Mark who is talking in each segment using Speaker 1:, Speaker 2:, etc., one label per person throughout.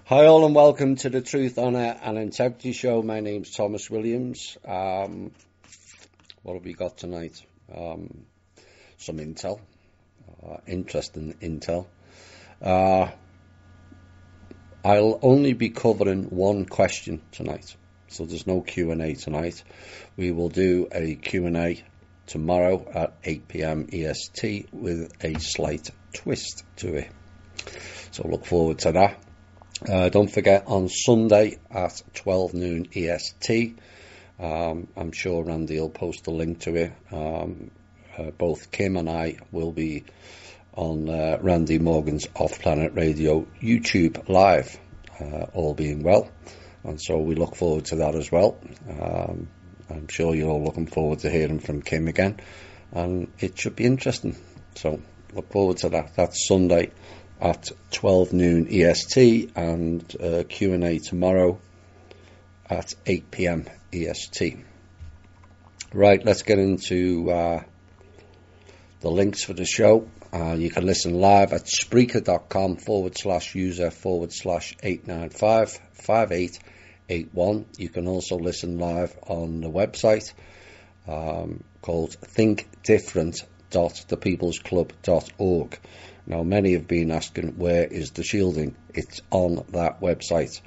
Speaker 1: Hi all and welcome to the Truth, Honour and Integrity Show. My name's Thomas Williams. What have we got tonight? Some intel, interesting intel. I'll only be covering one question tonight, so there's no Q&A tonight. We will do a Q&A tomorrow at 8 p.m. EST with a slight twist to it. So look forward to that. Don't forget, on Sunday at 12 noon EST, I'm sure Randy will post a link to it. Both Kim and I will be on Randy Morgan's Off Planet Radio YouTube live, all being well. And so we look forward to that as well. I'm sure you're all looking forward to hearing from Kim again. And it should be interesting. So look forward to that. That's Sunday at 12 noon EST, and Q&A tomorrow at 8 p.m. EST. Right, let's get into the links for the show. You can listen live at Spreaker.com/user/8955881. You can also listen live on the website called thinkdifferent.thepeoplesclub.org. Now, many have been asking, where is the shielding? It's on that website,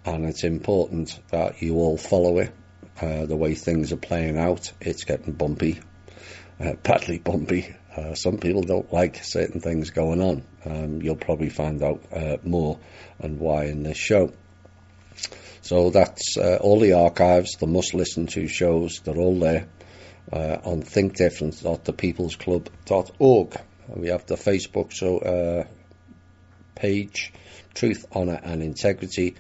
Speaker 1: and it's important that you all follow it. The way things are playing out, it's getting bumpy, badly bumpy. Some people don't like certain things going on. You'll probably find out more and why in this show. So that's all the archives, the must-listen-to shows, they're all there on thinkdifferent.thepeoplesclub.org. We have the Facebook page, Truth, Honour and Integrity,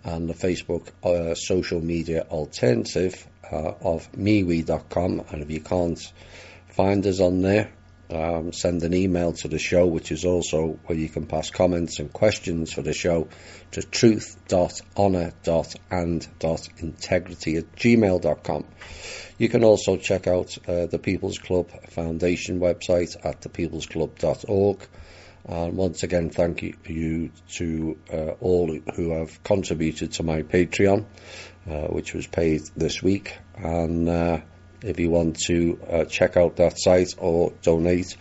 Speaker 1: and the Facebook social media alternative of MeWe.com. And if you can't find us on there, send an email to the show, which is also where you can pass comments and questions for the show, to truth.honour.and.integrity@gmail.com. You can also check out the People's Club Foundation website at thepeoplesclub.org. And once again, thank you to all who have contributed to my Patreon, which was paid this week. And if you want to check out that site or donate,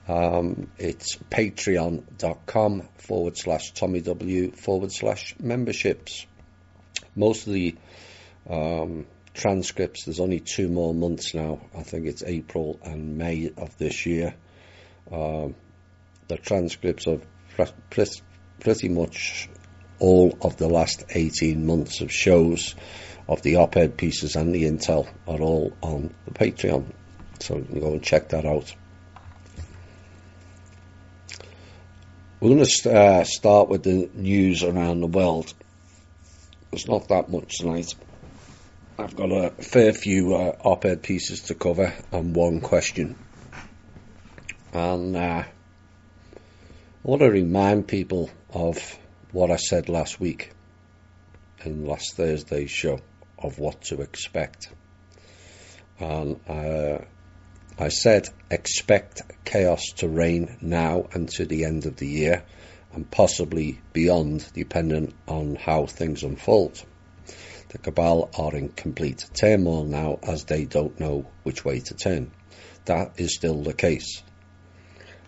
Speaker 1: it's patreon.com/TommyW/memberships. Most of the transcripts, there's only 2 more months now. I think it's April and May of this year. The transcripts of pretty much all of the last 18 months of shows, of the op-ed pieces and the intel, are all on the Patreon. So you can go and check that out. We're going to start with the news around the world. There's not that much tonight. I've got a fair few op-ed pieces to cover and one question. And I want to remind people of what I said last week in last Thursday's show, of what to expect. And I said, expect chaos to reign now and to the end of the year, and possibly beyond, depending on how things unfold. The cabal are in complete turmoil now, as they don't know which way to turn. That is still the case.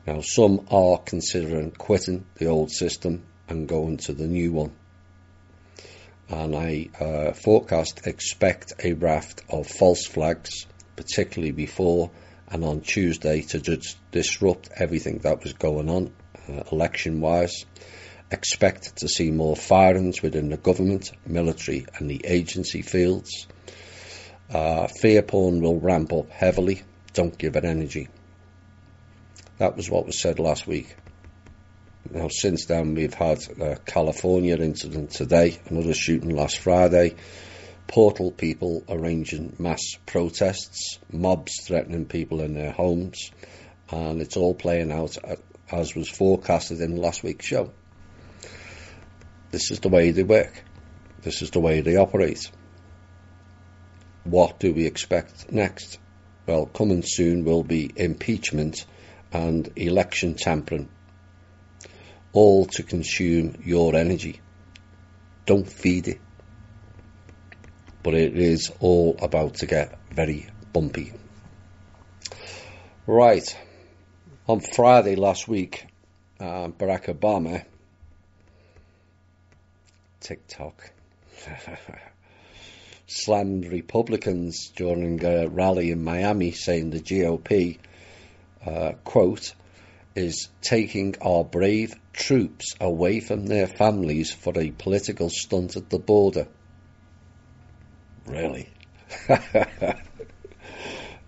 Speaker 1: Now, some are considering quitting the old system and going to the new one. And I forecast, expect a raft of false flags, particularly before and on Tuesday, to disrupt everything that was going on election-wise. Expect to see more firings within the government, military and the agency fields. Fear porn will ramp up heavily. Don't give it energy. That was what was said last week. Now, since then, we've had a California incident today, another shooting last Friday, Portal people arranging mass protests, mobs threatening people in their homes, and it's all playing out as was forecasted in last week's show. This is the way they work. This is the way they operate. What do we expect next? Well, coming soon will be impeachment and election tampering, all to consume your energy. Don't feed it. But it is all about to get very bumpy. Right. On Friday last week, Barack Obama, TikTok, slammed Republicans during a rally in Miami, saying the GOP, quote, is taking our brave troops away from their families for a political stunt at the border. Really?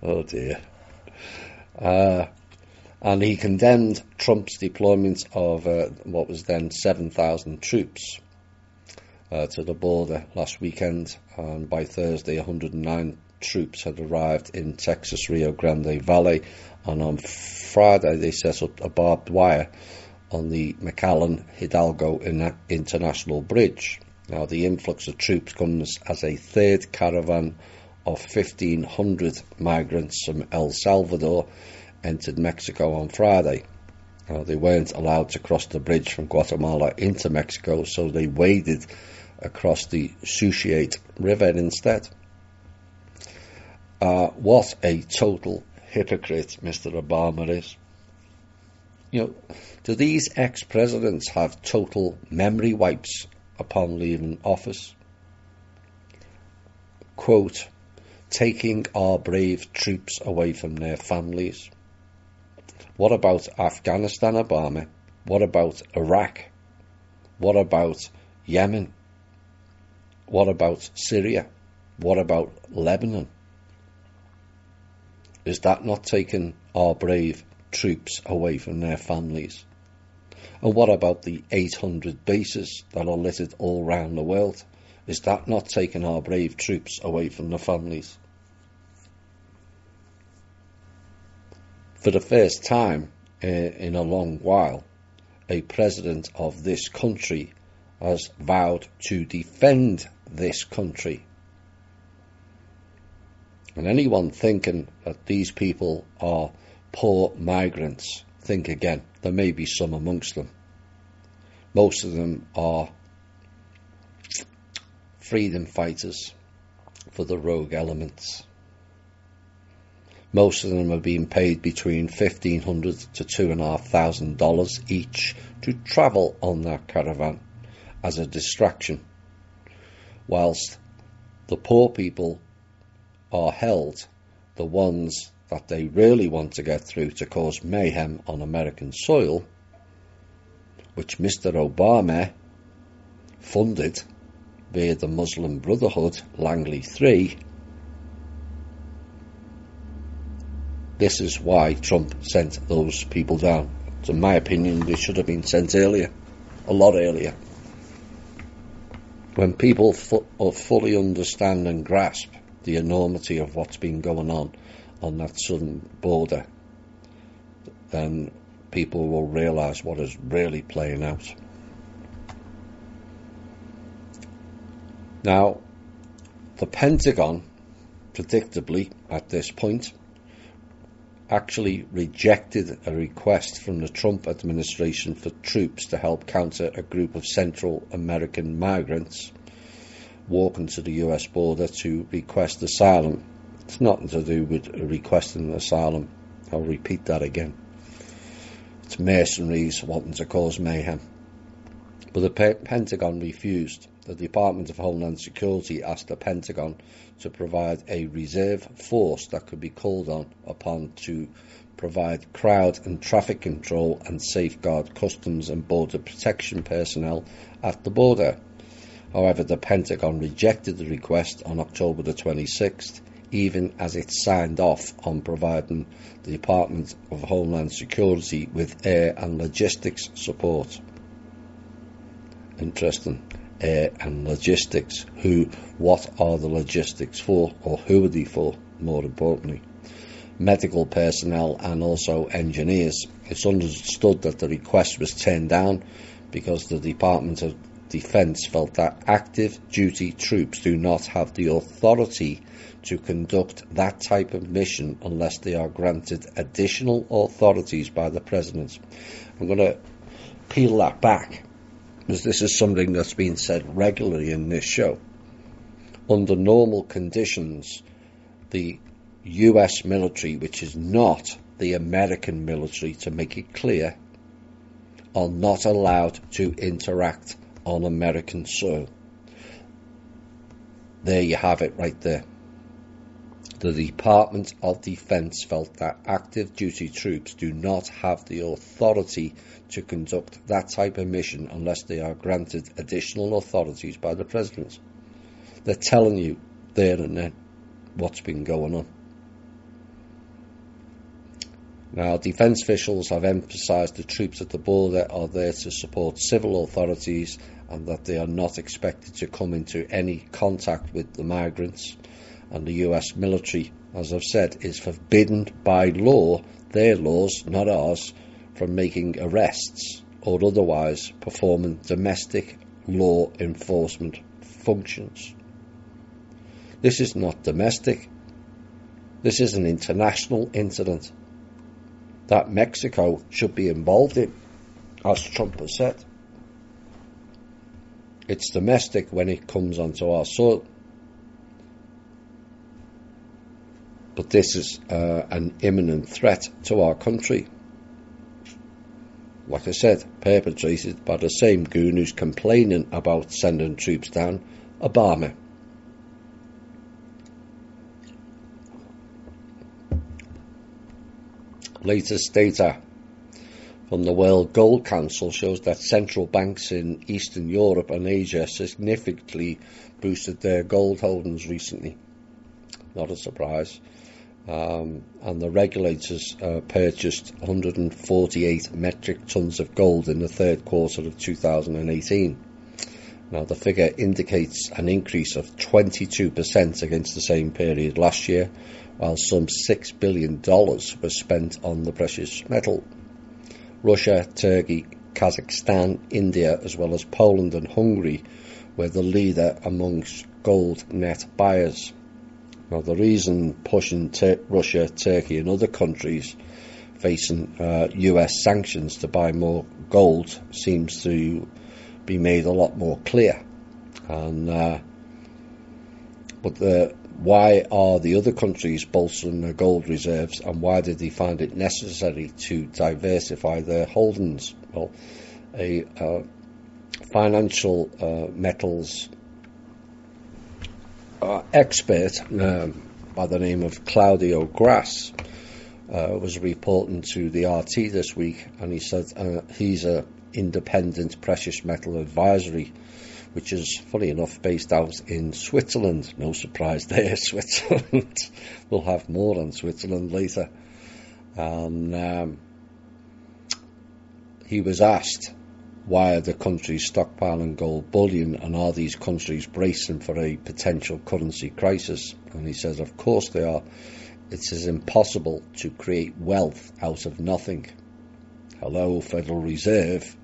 Speaker 1: Oh dear. And he condemned Trump's deployment of what was then 7,000 troops to the border last weekend, and by Thursday 109 troops had arrived in Texas Rio Grande Valley, and on Friday they set up a barbed wire on the McAllen Hidalgo International Bridge. Now the influx of troops comes as a third caravan of 1,500 migrants from El Salvador entered Mexico on Friday. They weren't allowed to cross the bridge from Guatemala into Mexico, so they waded across the Suchiate River instead. What a total hypocrite Mr. Obama is. You know, do these ex-presidents have total memory wipes upon leaving office? Quote, taking our brave troops away from their families. What about Afghanistan, Obama? What about Iraq? What about Yemen? What about Syria? What about Lebanon? Is that not taking our brave troops away from their families? And what about the 800 bases that are littered all around the world? Is that not taking our brave troops away from their families? For the first time in a long while, a president of this country has vowed to defend this country. And anyone thinking that these people are poor migrants, think again. There may be some amongst them. Most of them are freedom fighters for the rogue elements. Most of them are being paid between $1,500 to $2,500 each to travel on that caravan as a distraction, whilst the poor people are held, the ones that they really want to get through to cause mayhem on American soil, which Mr. Obama funded via the Muslim Brotherhood, Langley 3. This is why Trump sent those people down. In my opinion, they should have been sent earlier, a lot earlier. When people fully understand and grasp the enormity of what's been going on that southern border, then people will realise what is really playing out. Now, the Pentagon, predictably at this point, actually rejected a request from the Trump administration for troops to help counter a group of Central American migrants walking to the US border to request asylum. It's nothing to do with requesting asylum. I'll repeat that again. It's mercenaries wanting to cause mayhem. But the Pentagon refused. The Department of Homeland Security asked the Pentagon to provide a reserve force that could be called on upon to provide crowd and traffic control and safeguard customs and border protection personnel at the border. However, the Pentagon rejected the request on October the 26th, even as it signed off on providing the Department of Homeland Security with air and logistics support. Interesting. Air and logistics. What are the logistics for, or who are they for, more importantly? Medical personnel and also engineers. It's understood that the request was turned down because the Department of Defense felt that active duty troops do not have the authority to conduct that type of mission unless they are granted additional authorities by the President. I'm going to peel that back as this is something that's been said regularly in this show, under normal conditions, the US military, which is not the American military, to make it clear, are not allowed to interact on American soil. There you have it right there. The Department of Defense felt that active duty troops do not have the authority to conduct that type of mission unless they are granted additional authorities by the President. They're telling you there and then what's been going on. Now, defence officials have emphasised the troops at the border are there to support civil authorities and that they are not expected to come into any contact with the migrants. And the US military, as I've said, is forbidden by law, their laws, not ours, from making arrests or otherwise performing domestic law enforcement functions. This is not domestic. This is an international incident that Mexico should be involved in, as Trump has said. It's domestic when it comes onto our soil. But this is an imminent threat to our country. Like I said, perpetrated by the same goon who's complaining about sending troops down, Obama. Latest data from the World Gold Council shows that central banks in Eastern Europe and Asia significantly boosted their gold holdings recently. Not a surprise. And the regulators purchased 148 metric tons of gold in the third quarter of 2018. Now, the figure indicates an increase of 22% against the same period last year, while some $6 billion was spent on the precious metal. Russia, Turkey, Kazakhstan, India, as well as Poland and Hungary were the leader amongst gold net buyers. Now, the reason pushing Russia, Turkey and other countries facing US sanctions to buy more gold seems to be made a lot more clear. And why are the other countries bolstering their gold reserves, and why did they find it necessary to diversify their holdings? Well, a financial metals expert by the name of Claudio Grass was reporting to the RT this week, and he said he's a independent precious metal advisory, which is, funny enough, based out in Switzerland. No surprise there, Switzerland. We'll have more on Switzerland later. He was asked, why are the countries stockpiling gold bullion, and are these countries bracing for a potential currency crisis? And he says, of course they are. It is impossible to create wealth out of nothing. Hello, Federal Reserve.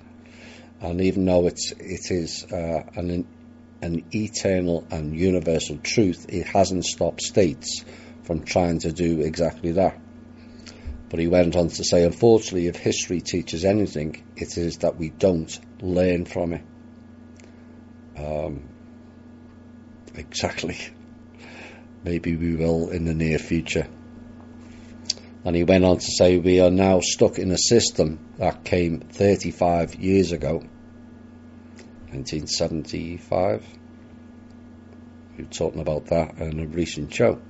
Speaker 1: And even though it is an eternal and universal truth, it hasn't stopped states from trying to do exactly that. But he went on to say, unfortunately, if history teaches anything, it is that we don't learn from it. Exactly. Maybe we will in the near future. And he went on to say, we are now stuck in a system that came 35 years ago, 1975. We were talking about that in a recent show,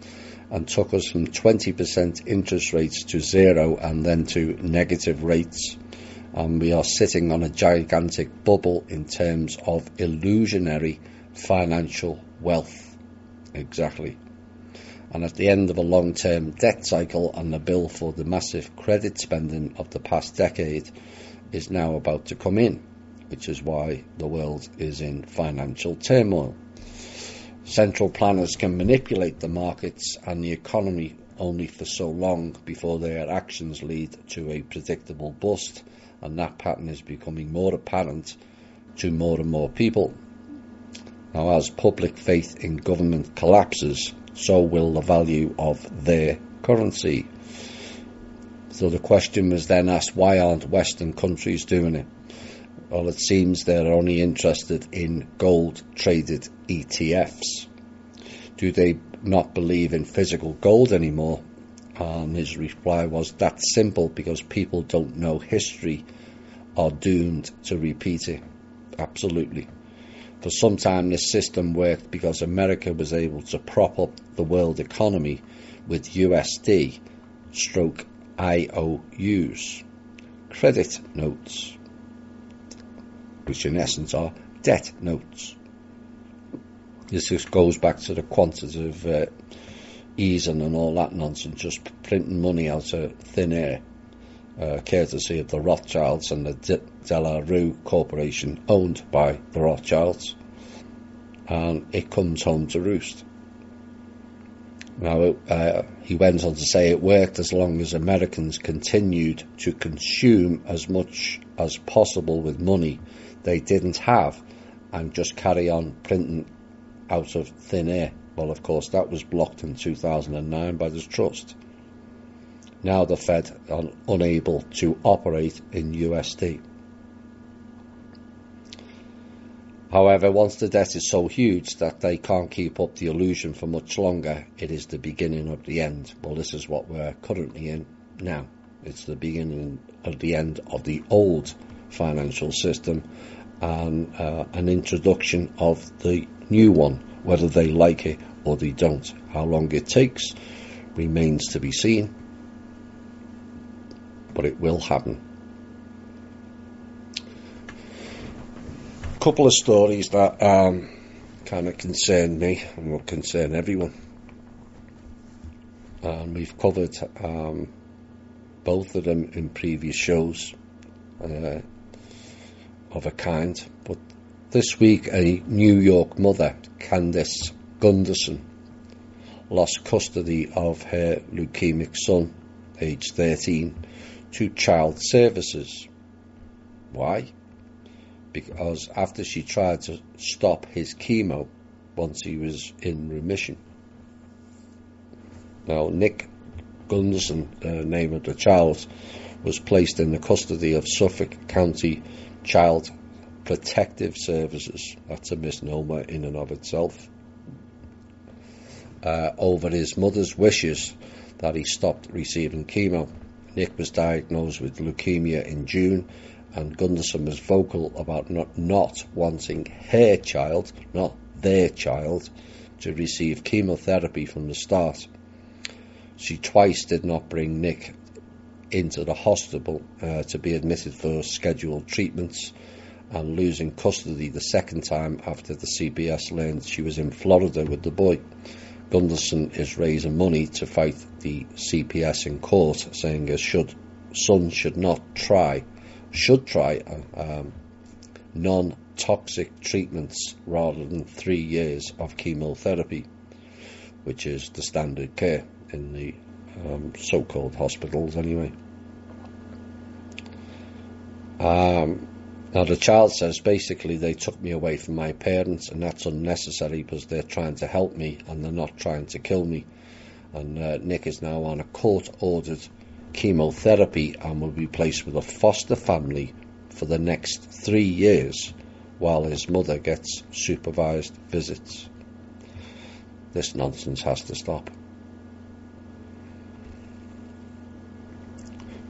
Speaker 1: and took us from 20% interest rates to zero and then to negative rates. And we are sitting on a gigantic bubble in terms of illusionary financial wealth. Exactly. And at the end of a long-term debt cycle, and the bill for the massive credit spending of the past decade is now about to come in, which is why the world is in financial turmoil. Central planners can manipulate the markets and the economy only for so long before their actions lead to a predictable bust, and that pattern is becoming more apparent to more and more people. Now, as public faith in government collapses, so will the value of their currency. So the question was then asked, why aren't Western countries doing it? Well, it seems they're only interested in gold-traded ETFs. Do they not believe in physical gold anymore? His reply was, that's simple, because people don't know history are doomed to repeat it. Absolutely. For some time this system worked because America was able to prop up the world economy with USD stroke IOUs, credit notes, which in essence are debt notes. This just goes back to the quantitative easing and all that nonsense, just printing money out of thin air, courtesy of the Rothschilds and the De La Rue Corporation, owned by the Rothschilds, and it comes home to roost. Now, he went on to say it worked as long as Americans continued to consume as much as possible with money they didn't have and just carry on printing out of thin air. Well, of course, that was blocked in 2009 by the trust. Now the Fed are unable to operate in USD. However, once the debt is so huge that they can't keep up the illusion for much longer, it is the beginning of the end. Well, this is what we're currently in now. It's the beginning of the end of the old financial system and an introduction of the new one, whether they like it or they don't. How long it takes remains to be seen, but it will happen. A couple of stories that kind of concern me and will concern everyone. And we've covered both of them in previous shows of a kind. But this week, a New York mother, Candice Gunderson, lost custody of her leukemic son, aged 13, to child services. Why? Because after she tried to stop his chemo once he was in remission. Now, Nick Gunderson, the name of the child, was placed in the custody of Suffolk County Child Protective Services. That's a misnomer in and of itself. Over his mother's wishes that he stopped receiving chemo. Nick was diagnosed with leukemia in June, and Gunderson was vocal about not wanting her child, not their child, to receive chemotherapy from the start. She twice did not bring Nick into the hospital to be admitted for scheduled treatments, and losing custody the second time after the CPS learned she was in Florida with the boy. Gunderson is raising money to fight the CPS in court, saying his son should try non-toxic treatments rather than 3 years of chemotherapy, which is the standard care in the so-called hospitals anyway. Now the child says, basically, they took me away from my parents, and that's unnecessary because they're trying to help me and they're not trying to kill me. And Nick is now on a court-ordered chemotherapy and will be placed with a foster family for the next 3 years while his mother gets supervised visits. This nonsense has to stop.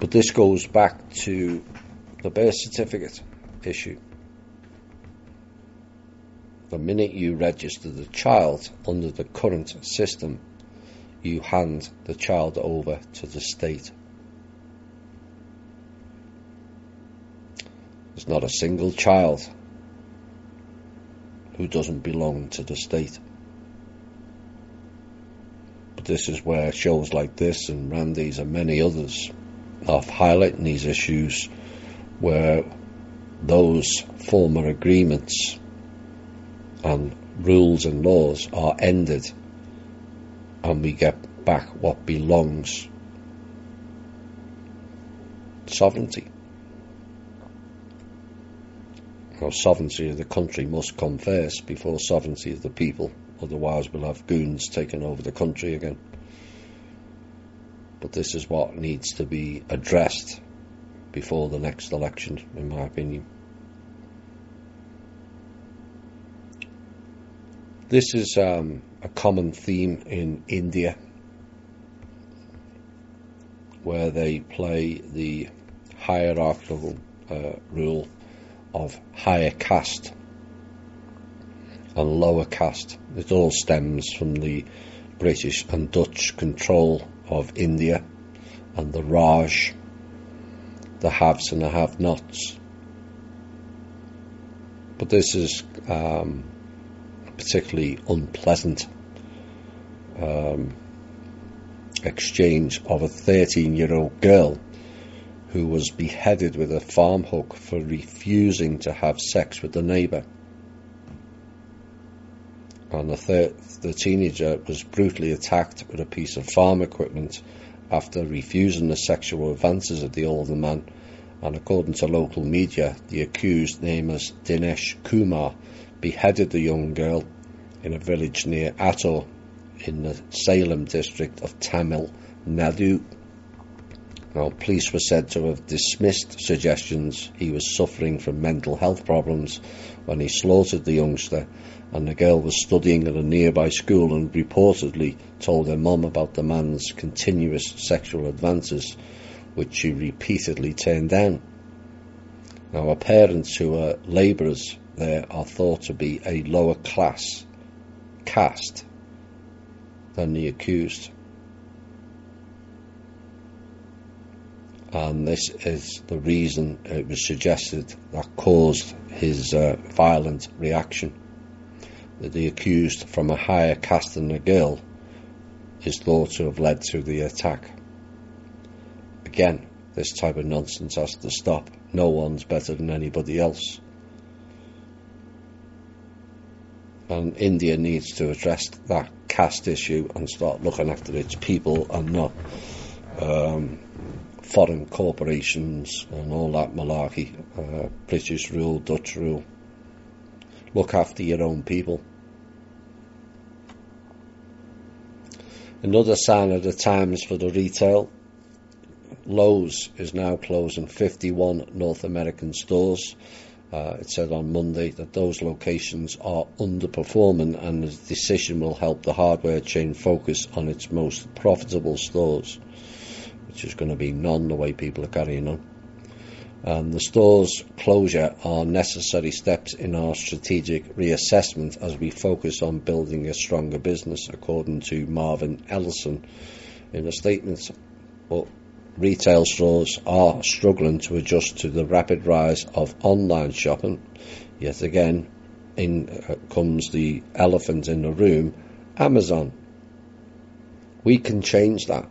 Speaker 1: But this goes back to the birth certificate issue. The minute you register the child under the current system, you hand the child over to the state. There's not a single child who doesn't belong to the state. But this is where shows like this and Randy's and many others are highlighting these issues, where those former agreements and rules and laws are ended and we get back what belongs. Sovereignty. Now, sovereignty of the country must come first before sovereignty of the people, otherwise we'll have goons taking over the country again. But this is what needs to be addressed before the next election, in my opinion. This is a common theme in India, where they play the hierarchical rule of higher caste and lower caste. It all stems from the British and Dutch control of India and the Raj, the haves and the have-nots. But this is particularly unpleasant exchange of a 13-year-old girl who was beheaded with a farm hook for refusing to have sex with the neighbour. And the teenager was brutally attacked with a piece of farm equipment after refusing the sexual advances of the older man. And according to local media, the accused, named as Dinesh Kumar, beheaded the young girl in a village near Attur in the Salem district of Tamil Nadu. Now, police were said to have dismissed suggestions he was suffering from mental health problems when he slaughtered the youngster, and the girl was studying at a nearby school and reportedly told her mum about the man's continuous sexual advances, which she repeatedly turned down. Now, her parents, who are labourers there, are thought to be a lower class caste than the accused. And this is the reason it was suggested that caused his violent reaction. That the accused from a higher caste than the girl is thought to have led to the attack. Again, this type of nonsense has to stop. No one's better than anybody else. And India needs to address that caste issue and start looking after its people and not foreign corporations and all that malarkey, British rule, Dutch rule. Look after your own people. Another sign of the times for the retail, Lowe's is now closing 51 North American stores. It said on Monday that those locations are underperforming, and the decision will help the hardware chain focus on its most profitable stores, which is going to be none the way people are carrying on. And the store's closure are necessary steps in our strategic reassessment as we focus on building a stronger business, according to Marvin Ellison in a statement. But retail stores are struggling to adjust to the rapid rise of online shopping. Yet again, in comes the elephant in the room, Amazon. We can change that.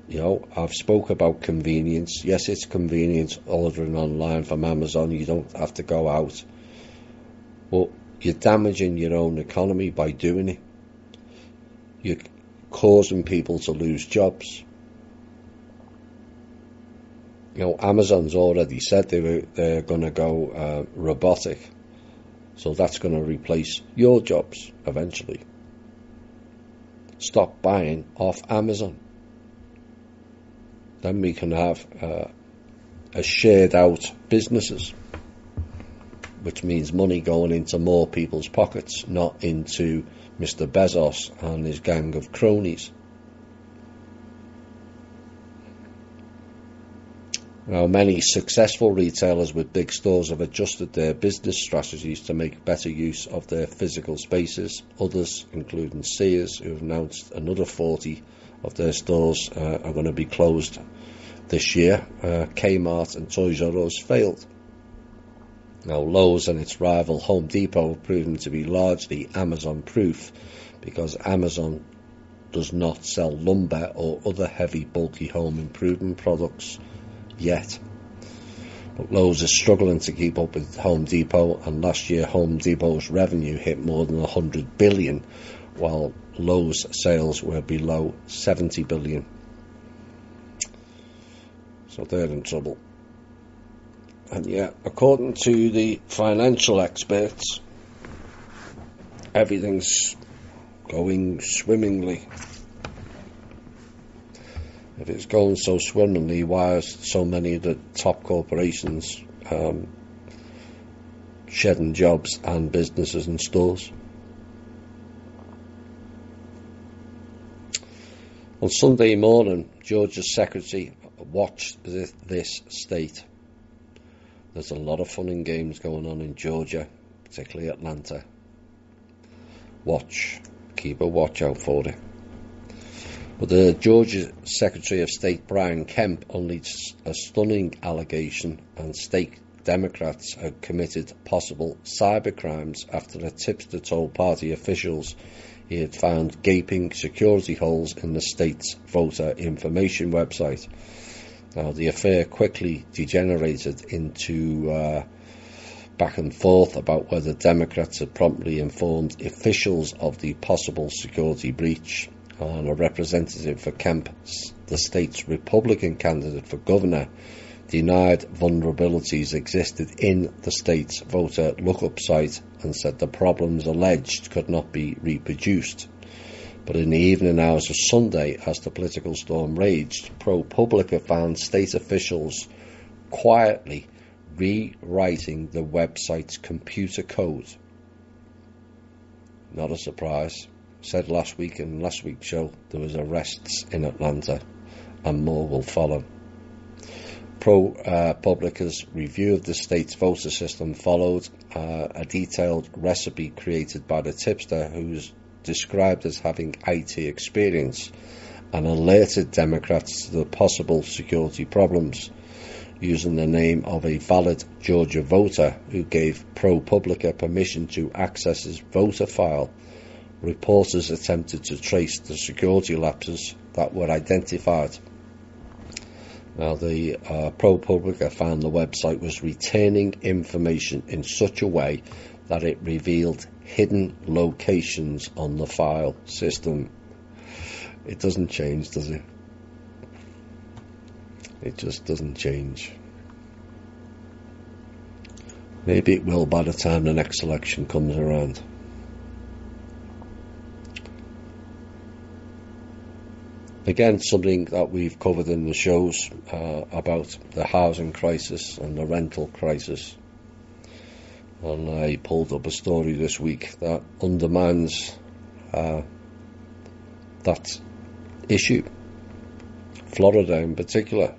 Speaker 1: You know, I've spoke about convenience. Yes, it's convenient ordering online from Amazon. You don't have to go out. But you're damaging your own economy by doing it. You're causing people to lose jobs. You know, Amazon's already said they're going to go robotic. So that's going to replace your jobs eventually. Stop buying off Amazon. Then we can have a shared out businesses, which means money going into more people's pockets, not into Mr. Bezos and his gang of cronies. Now, many successful retailers with big stores have adjusted their business strategies to make better use of their physical spaces. Others, including Sears, who have announced another 40 of their stores are going to be closed this year. Kmart and Toys R Us failed. Now, Lowe's and its rival Home Depot have proven to be largely Amazon-proof because Amazon does not sell lumber or other heavy, bulky home improvement products yet. But Lowe's is struggling to keep up with Home Depot, and last year Home Depot's revenue hit more than 100 billion, while Lowe's sales were below 70 billion. So they're in trouble. And yeah, according to the financial experts, everything's going swimmingly. If it's going so swimmingly, why are so many of the top corporations shedding jobs and businesses and stores? On Sunday morning, Georgia's secretary watched this state. There's a lot of fun and games going on in Georgia, particularly Atlanta. Keep a watch out for it. But the Georgia Secretary of State Brian Kemp unleashed a stunning allegation, and state Democrats had committed possible cybercrimes after a tipster told party officials he had found gaping security holes in the state's voter information website. Now, the affair quickly degenerated into back and forth about whether Democrats had promptly informed officials of the possible security breach, and a representative for Kemp, the state's Republican candidate for governor, denied vulnerabilities existed in the state's voter lookup site and said the problems alleged could not be reproduced. But in the evening hours of Sunday, as the political storm raged, ProPublica found state officials quietly rewriting the website's computer code. Not a surprise. Said last week in last week's show there was arrests in Atlanta, and more will follow. ProPublica's review of the state's voter system followed a detailed recipe created by the tipster, who was described as having IT experience, and alerted Democrats to the possible security problems. Using the name of a valid Georgia voter who gave ProPublica permission to access his voter file, reporters attempted to trace the security lapses that were identified. Now, the ProPublica found the website was retaining information in such a way that it revealed hidden locations on the file system. It doesn't change, does it? It just doesn't change. Maybe it will by the time the next election comes around. Again, something that we've covered in the shows about the housing crisis and the rental crisis. And I pulled up a story this week that undermines that issue. Florida in particular.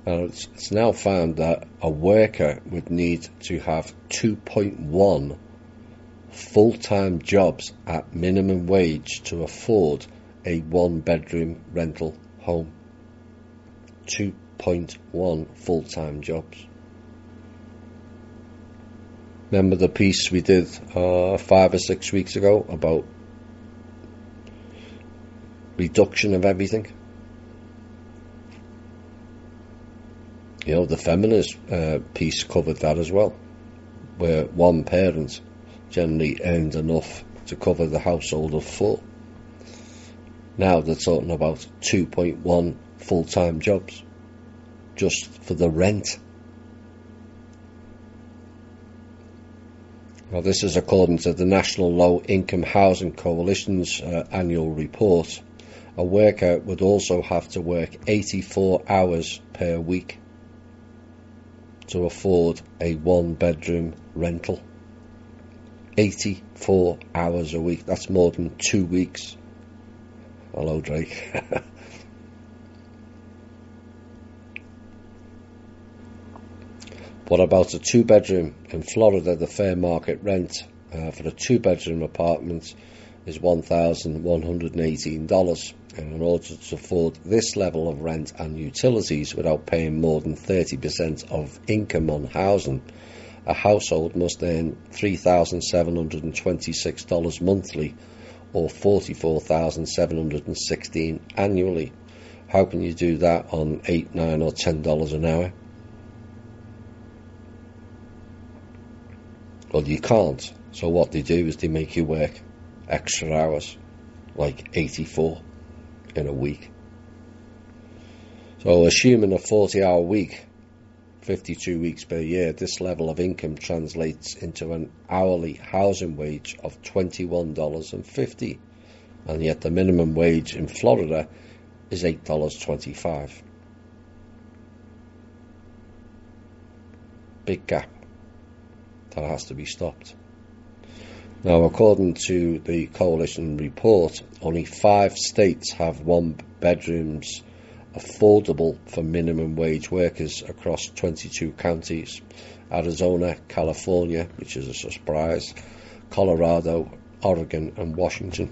Speaker 1: And it's now found that a worker would need to have 2.1 full-time jobs at minimum wage to afford a one-bedroom rental home. 2.1 full-time jobs. Remember the piece we did 5 or 6 weeks ago about reduction of everything? You know, the feminist piece covered that as well, where one parent generally earned enough to cover the household of 4. Now they're talking about 2.1 full-time jobs just for the rent. Now, this is according to the National Low Income Housing Coalition's annual report. A worker would also have to work 84 hours per week to afford a one-bedroom rental. 84 hours a week. That's more than 2 weeks. Hello, Drake. What about a 2-bedroom? In Florida, the fair market rent for a 2-bedroom apartment is $1,118. And in order to afford this level of rent and utilities without paying more than 30% of income on housing, a household must earn $3,726 monthly, or $44,716 annually. How can you do that on $8, $9 or $10 an hour? Well, you can't. So what they do is they make you work extra hours, like 84 in a week. So assuming a 40-hour week, 52 weeks per year, this level of income translates into an hourly housing wage of $21.50, and yet the minimum wage in Florida is $8.25. Big gap that has to be stopped. Now, according to the coalition report, only 5 states have 1 bedrooms affordable for minimum wage workers across 22 counties: Arizona, California, which is a surprise, Colorado, Oregon and Washington.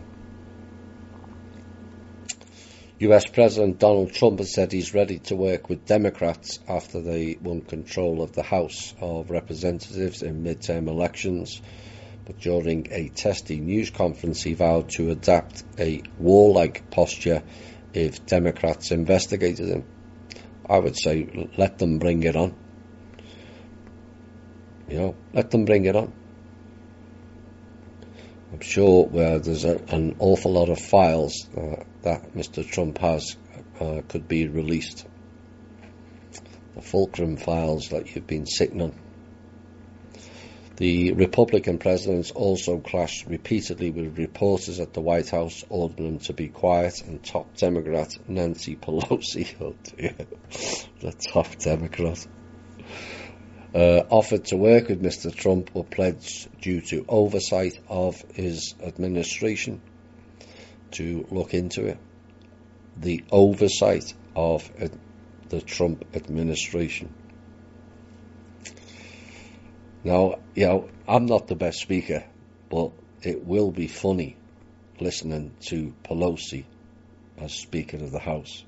Speaker 1: US President Donald Trump has said he's ready to work with Democrats after they won control of the House of Representatives in midterm elections. But during a testy news conference, he vowed to adopt a warlike posture if Democrats investigated him. I would say let them bring it on. Let them bring it on. I'm sure there's an awful lot of files that Mr. Trump has could be released. The Fulcrum files that you've been sitting on. The Republican presidents also clashed repeatedly with reporters at the White House, ordering them to be quiet, and top Democrat Nancy Pelosi, oh dear, the top Democrat, offered to work with Mr. Trump, but pledged due to oversight of his administration to look into it. The oversight of the Trump administration. Now, I'm not the best speaker, but it will be funny listening to Pelosi as Speaker of the House,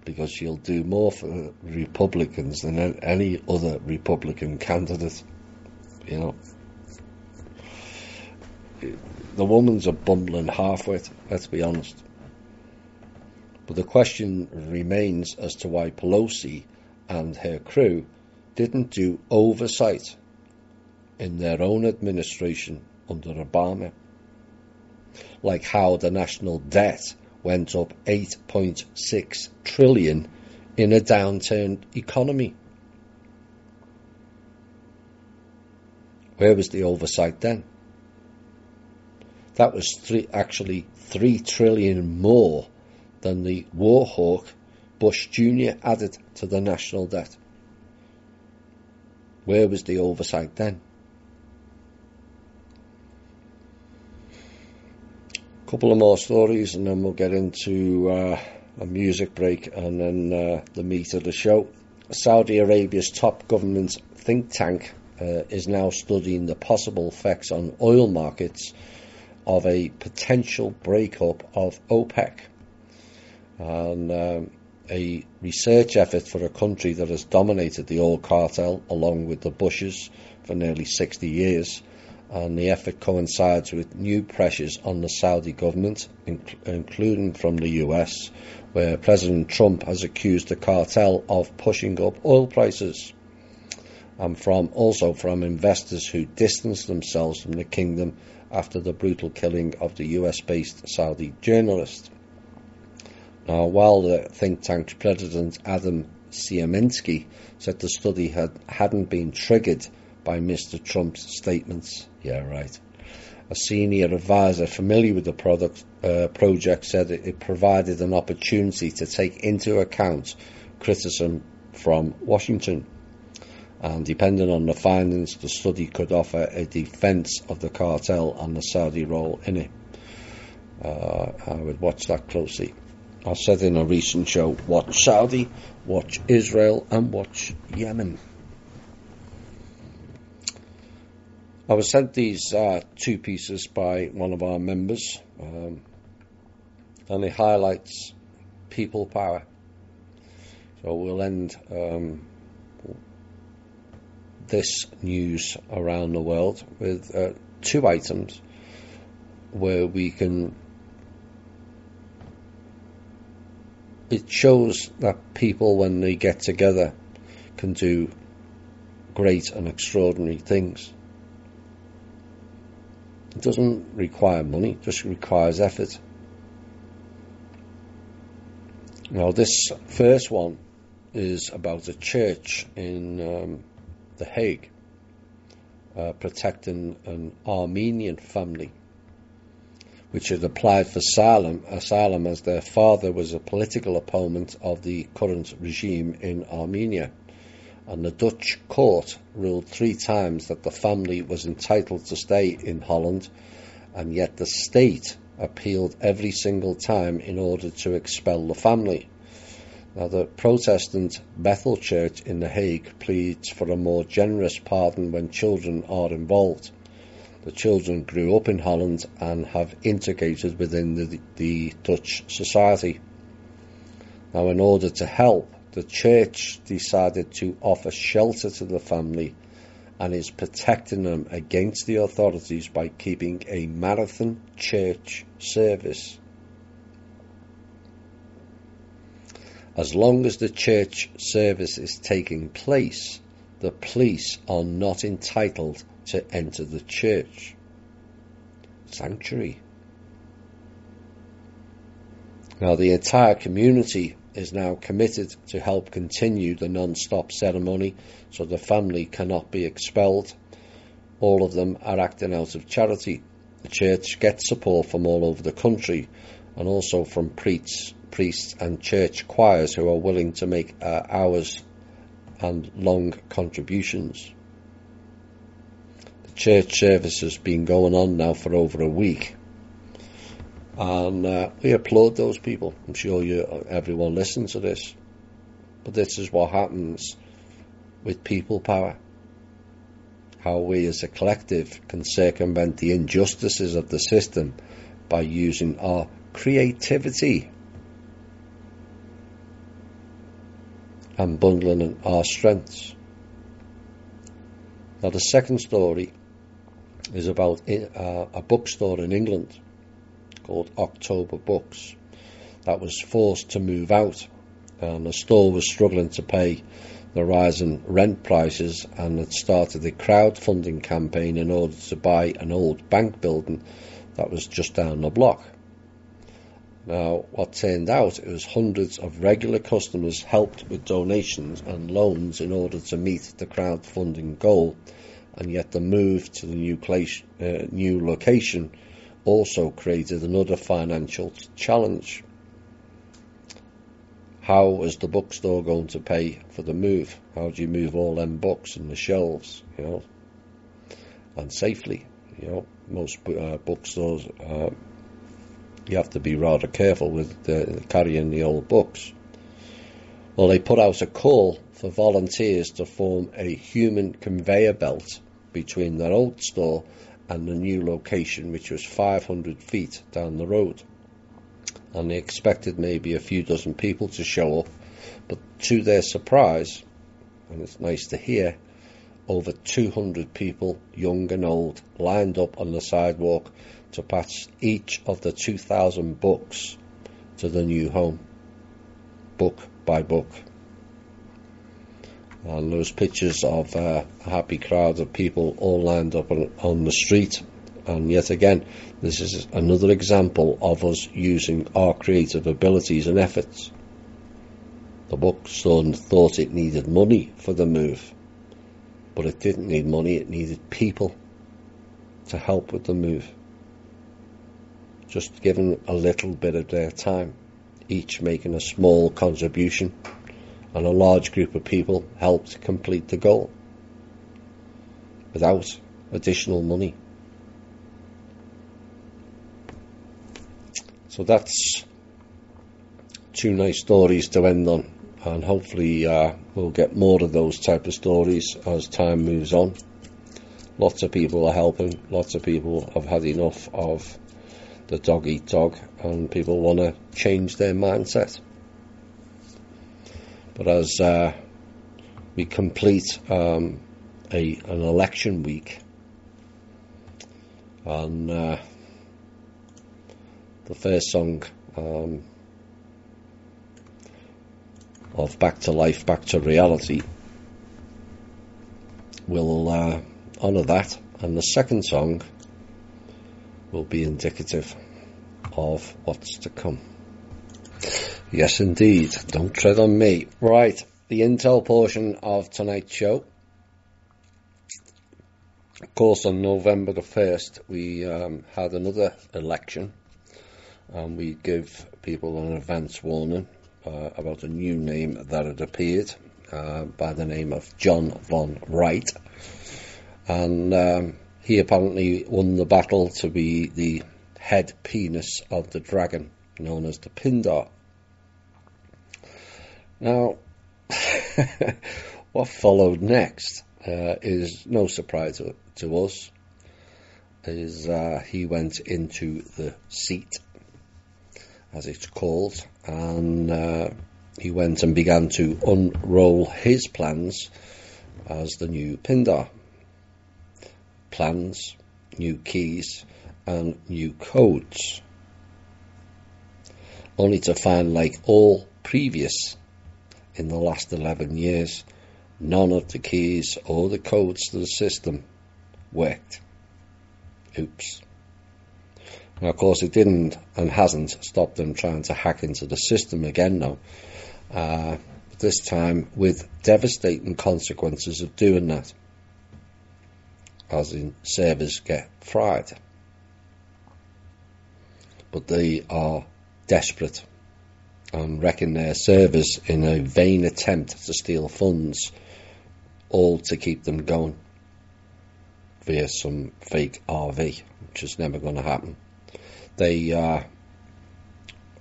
Speaker 1: because she'll do more for Republicans than any other Republican candidate. The woman's a bumbling halfwit, let's be honest. But the question remains as to why Pelosi and her crew didn't do oversight in their own administration under Obama, like how the national debt went up 8.6 trillion in a downturned economy. Where was the oversight then? That was 3 trillion more than the war hawk Bush Jr. added to the national debt. Where was the oversight then? A couple of more stories and then we'll get into a music break and then the meat of the show. Saudi Arabia's top government think tank is now studying the possible effects on oil markets of a potential breakup of OPEC. And a research effort for a country that has dominated the oil cartel along with the Bushes for nearly 60 years. And the effort coincides with new pressures on the Saudi government, including from the US, where President Trump has accused the cartel of pushing up oil prices, and also from investors who distanced themselves from the kingdom after the brutal killing of the US-based Saudi journalist. Now, while the think tank's president Adam Sieminsky said the study hadn't been triggered by Mr. Trump's statements. Yeah, right. A senior advisor familiar with the project said it provided an opportunity to take into account criticism from Washington. And depending on the findings, the study could offer a defense of the cartel and the Saudi role in it. I would watch that closely. I said in a recent show, watch Saudi, watch Israel, and watch Yemen. I was sent these 2 pieces by one of our members, and it highlights people power. So we'll end this news around the world with 2 items where we can. It shows that people, when they get together, can do great and extraordinary things. It doesn't require money, it just requires effort. Now, this first one is about a church in The Hague protecting an Armenian family which had applied for asylum as their father was a political opponent of the current regime in Armenia. and the Dutch court ruled 3 times that the family was entitled to stay in Holland, and yet the state appealed every single time in order to expel the family. Now, the Protestant Bethel Church in The Hague pleads for a more generous pardon when children are involved. The children grew up in Holland and have integrated within the Dutch society. Now, in order to help, the church decided to offer shelter to the family and is protecting them against the authorities by keeping a marathon church service. As long as the church service is taking place, the police are not entitled to enter the church sanctuary. Now, the entire community is now committed to help continue the non-stop ceremony so the family cannot be expelled. All of them are acting out of charity. The church gets support from all over the country and also from priests and church choirs who are willing to make hours and long contributions. The church service has been going on now for over a week, and we applaud those people. I'm sure everyone listens to this, but this is what happens with people power. How we as a collective can circumvent the injustices of the system by using our creativity and bundling our strengths. Now, the second story is about a bookstore in England called October Books that was forced to move out, and the store was struggling to pay the rising rent prices and had started a crowdfunding campaign in order to buy an old bank building that was just down the block. Now, what turned out, it was hundreds of regular customers helped with donations and loans in order to meet the crowdfunding goal, and yet the move to the new location also created another financial challenge. How was the bookstore going to pay for the move? How do you move all them books and the shelves, and safely? Most bookstores, you have to be rather careful with carrying the old books. Well, they put out a call for volunteers to form a human conveyor belt between their old store and the new location, which was 500 feet down the road. And they expected maybe a few dozen people to show up, but to their surprise, and it's nice to hear, over 200 people, young and old, lined up on the sidewalk to pass each of the 2,000 books to the new home, book by book. And there was pictures of a happy crowd of people all lined up on the street. And yet again, this is another example of us using our creative abilities and efforts. The bookstore thought it needed money for the move, but it didn't need money, it needed people to help with the move. Just giving a little bit of their time, each making a small contribution, and a large group of people helped complete the goal without additional money. So that's 2 nice stories to end on, and hopefully we'll get more of those type of stories as time moves on. Lots of people are helping, lots of people have had enough of the dog eat dog, and people want to change their mindset. But as we complete an election week, and the first song of Back to Life, Back to Reality will honour that, and the second song will be indicative of what's to come. Yes, indeed. Don't tread on me. Right, the intel portion of tonight's show. Of course, on November the 1st, we had another election, and we give people an advance warning about a new name that had appeared. by the name of John von Wright, and he apparently won the battle to be the head penis of the dragon, known as the Pindar. Now, what followed next is no surprise to us. He went into the seat, as it's called, and he went and began to unroll his plans as the new Pindar. Plans, new keys, and new codes. Only to find, like all previous in the last 11 years, none of the keys or the codes to the system worked. Oops. Now, of course, it didn't and hasn't stopped them trying to hack into the system again now. This time with devastating consequences of doing that, as in servers get fried. But they are desperate and wrecking their servers in a vain attempt to steal funds, all to keep them going via some fake RV, which is never going to happen. They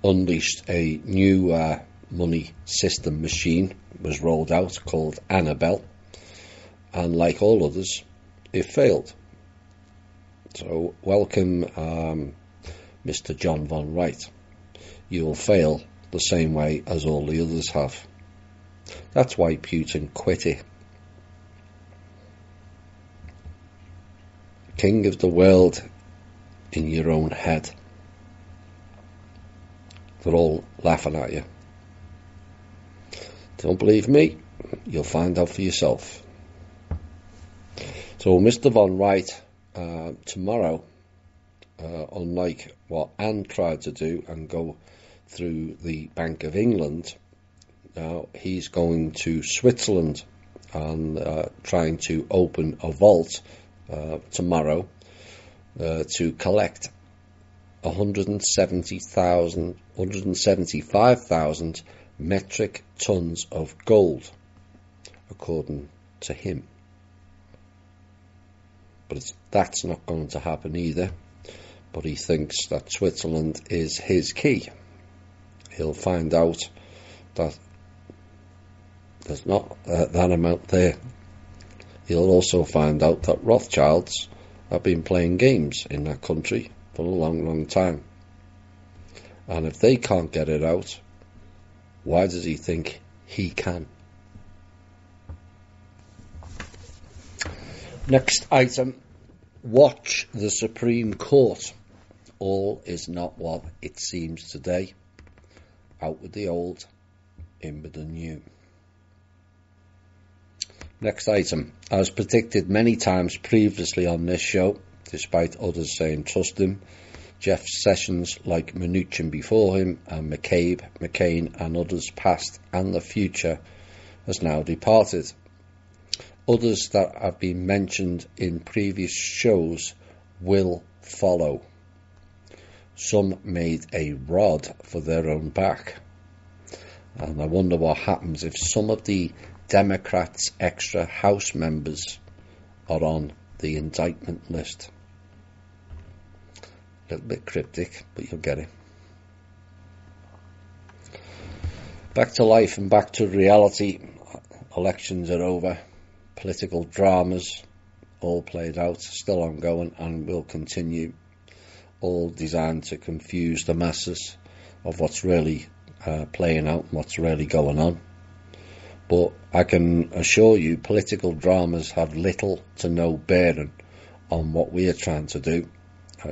Speaker 1: unleashed a new money system machine, was rolled out, called Annabelle, and like all others, it failed. So welcome, Mr. John von Wright. You'll fail the same way as all the others have. That's why Putin quit it. King of the world in your own head. They're all laughing at you. Don't believe me? You'll find out for yourself. So Mr. von Wright, tomorrow, unlike what Anne tried to do and go through the Bank of England, now he's going to Switzerland and trying to open a vault tomorrow to collect 175,000 metric tons of gold, according to him. But that's not going to happen either. But he thinks that Switzerland is his key. He'll find out that there's not that amount there. He'll also find out that Rothschilds have been playing games in that country for a long, long time. And if they can't get it out, why does he think he can? Next item. Watch the Supreme Court. All is not what it seems today. Out with the old, in with the new. Next item. As predicted many times previously on this show, despite others saying trust him, Jeff Sessions, like Mnuchin before him, and McCabe, McCain and others past and the future, has now departed. Others that have been mentioned in previous shows will follow. Some made a rod for their own back. And I wonder what happens if some of the Democrats' extra House members are on the indictment list. A little bit cryptic, but you'll get it. Back to life and back to reality. Elections are over. Political dramas all played out, still ongoing, and will continue. All designed to confuse the masses of what's really playing out and what's really going on. But I can assure you, political dramas have little to no bearing on what we are trying to do.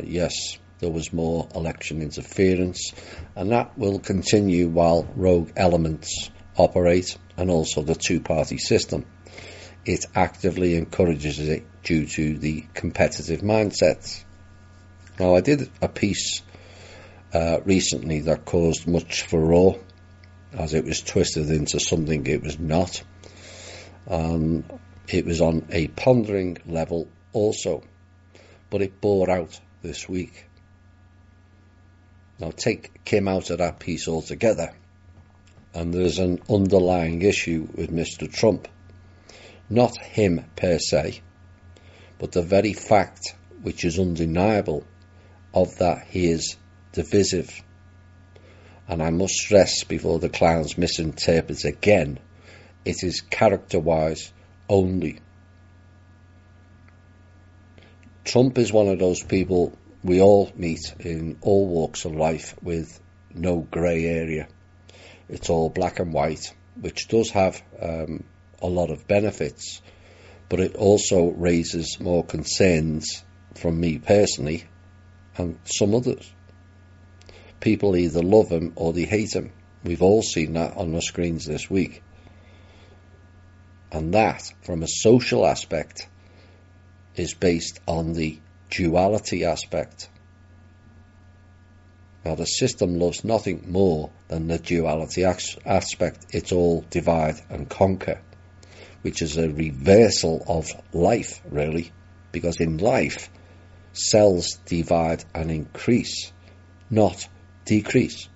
Speaker 1: Yes, there was more election interference, and that will continue while rogue elements operate, and also the two-party system. It actively encourages it due to the competitive mindset. Now, I did a piece recently that caused much furore, as it was twisted into something it was not. It was on a pondering level also, but it bore out this week. Now, take Kim out of that piece altogether, and there's an underlying issue with Mr. Trump. Not him per se, but the very fact, which is undeniable, of that he is divisive. And I must stress before the clowns misinterpret again, it is character-wise only. Trump is one of those people we all meet in all walks of life with no grey area. It's all black and white, which does have a lot of benefits, but it also raises more concerns from me personally and some others. People either love him or they hate him. We've all seen that on the screens this week. And that, from a social aspect, is based on the duality aspect. Now, the system loves nothing more than the duality aspect. It's all divide and conquer, which is a reversal of life, really, because in life, cells divide and increase, not decrease.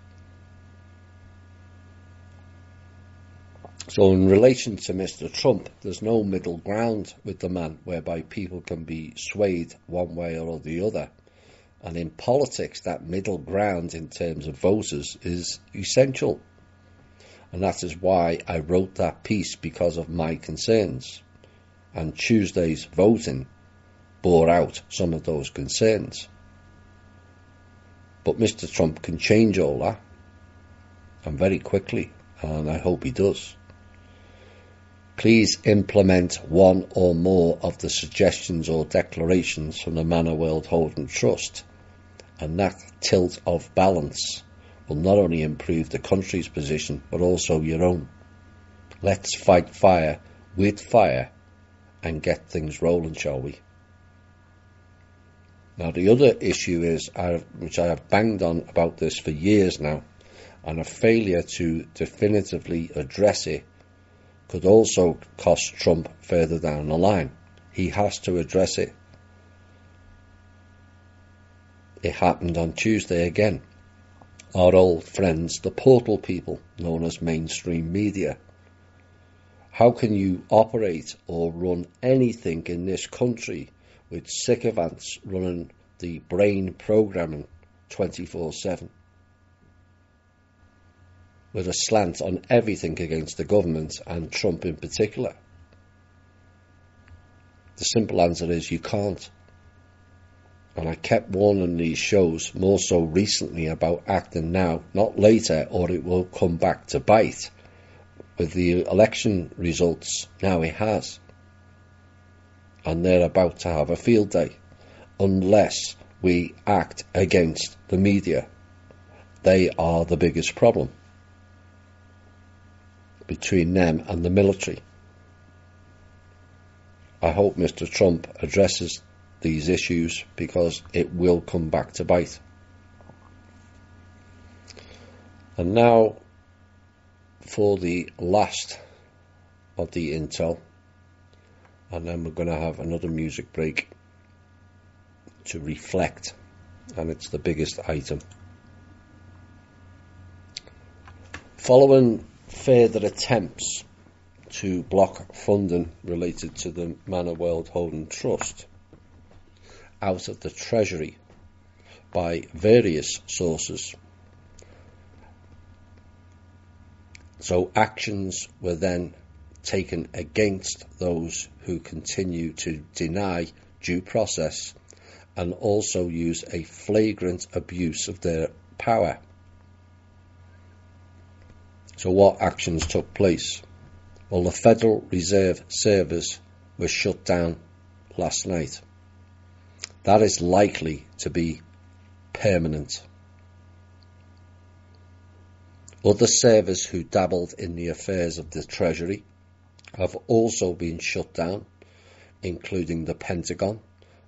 Speaker 1: So in relation to Mr. Trump, there's no middle ground with the man whereby people can be swayed one way or the other. And in politics, that middle ground in terms of voters is essential. And that is why I wrote that piece, because of my concerns. And Tuesday's voting bore out some of those concerns. But Mr. Trump can change all that, and very quickly, and I hope he does. Please implement one or more of the suggestions or declarations from the Manor World Holding Trust, and that tilt of balance will not only improve the country's position, but also your own. Let's fight fire with fire and get things rolling, shall we? Now, the other issue is, which I have banged on about this for years now, and a failure to definitively address it could also cost Trump further down the line. He has to address it. It happened on Tuesday again. Our old friends, the portal people, known as mainstream media. How can you operate or run anything in this country with sycophants running the brain programming 24/7? With a slant on everything against the government and Trump in particular? The simple answer is you can't. And I kept warning these shows, more so recently, about acting now, not later, or it will come back to bite. With the election results, now it has. And they're about to have a field day, unless we act against the media. They are the biggest problem between them and the military. I hope Mr. Trump addresses these issues, because it will come back to bite. And now for the last of the intel, and then we're going to have another music break to reflect, and it's the biggest item. Following further attempts to block funding related to the Manor World Holding Trust out of the Treasury by various sources, so actions were then taken against those who continue to deny due process and also use a flagrant abuse of their power. So what actions took place? Well, the Federal Reserve servers were shut down last night. That is likely to be permanent. Other servers who dabbled in the affairs of the Treasury have also been shut down, including the Pentagon,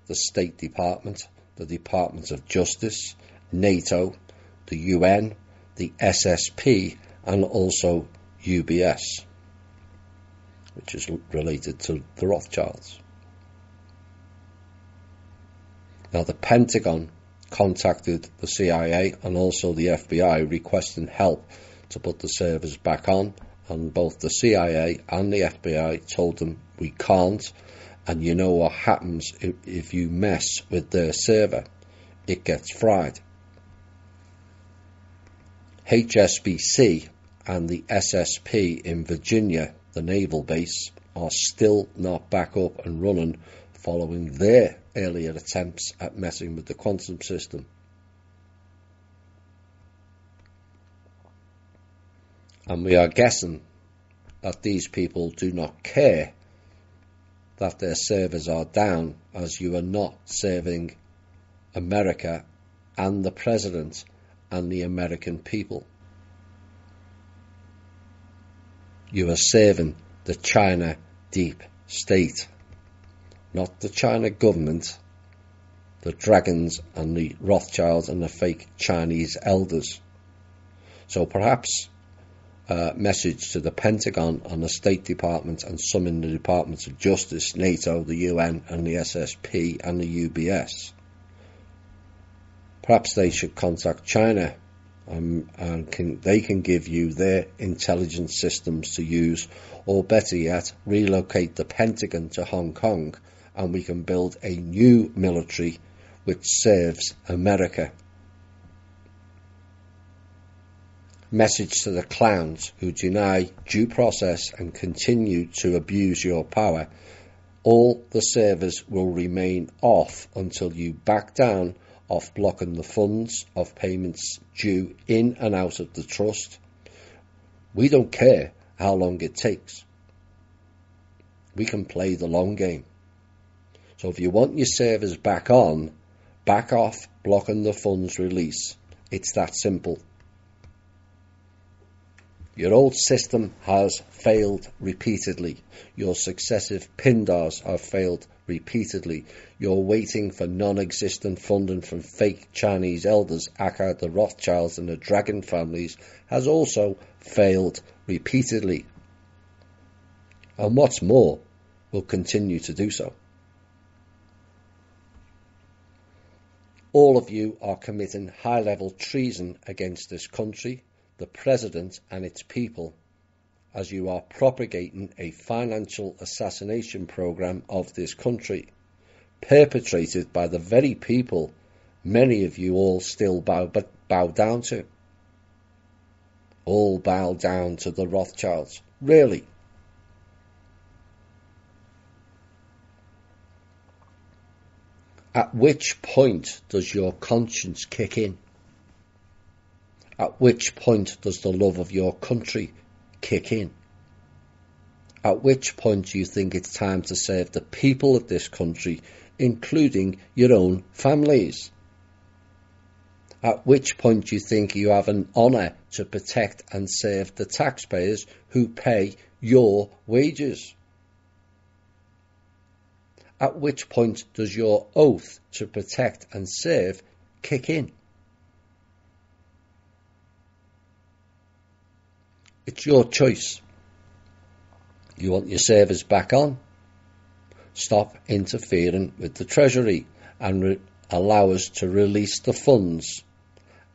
Speaker 1: the State Department, the Department of Justice, NATO, the UN, the SSP, and also UBS, which is related to the Rothschilds. Now, the Pentagon contacted the CIA and also the FBI requesting help to put the servers back on, and both the CIA and the FBI told them we can't, and you know what happens if you mess with their server. It gets fried. HSBC and the SSP in Virginia, the naval base, are still not back up and running following their earlier attempts at messing with the quantum system. And we are guessing that these people do not care that their servers are down, as you are not serving America and the President and the American people. You are serving the China deep state, not the China government, the dragons and the Rothschilds and the fake Chinese elders. So perhaps a message to the Pentagon and the State Department and some in the Departments of Justice, NATO, the UN and the SSP and the UBS. Perhaps they should contact China and they can give you their intelligence systems to use, or better yet, relocate the Pentagon to Hong Kong and we can build a new military which serves America. Message to the clowns who deny due process and continue to abuse your power. All the servers will remain off until you back down off blocking the funds of payments due in and out of the trust. We don't care how long it takes. We can play the long game. So if you want your servers back on, back off blocking the funds release. It's that simple. Your old system has failed repeatedly. Your successive PINDARs have failed repeatedly. You're waiting for non-existent funding from fake Chinese elders, aka the Rothschilds and the Dragon families, has also failed repeatedly. And what's more, will continue to do so. All of you are committing high-level treason against this country, the President and its people, as you are propagating a financial assassination program of this country, perpetrated by the very people many of you all still bow down to. All bow down to the Rothschilds. Really? At which point does your conscience kick in? At which point does the love of your country kick in? At which point do you think it's time to serve the people of this country, including your own families? At which point do you think you have an honour to protect and serve the taxpayers who pay your wages? At which point does your oath to protect and serve kick in? It's your choice. You want your servers back on? Stop interfering with the Treasury and allow us to release the funds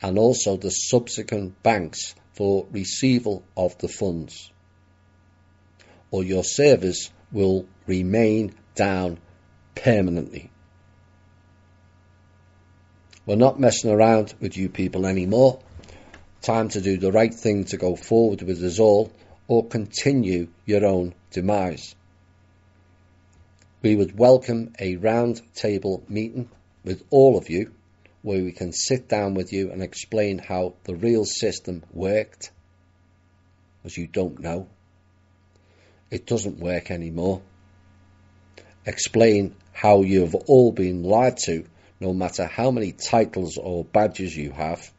Speaker 1: and also the subsequent banks for receival of the funds. Or your servers will remain down permanently. We're not messing around with you people anymore. Time to do the right thing to go forward with us all, or continue your own demise. We would welcome a round table meeting with all of you, where we can sit down with you and explain how the real system worked, as you don't know. It doesn't work anymore. Explain how you have all been lied to, no matter how many titles or badges you have,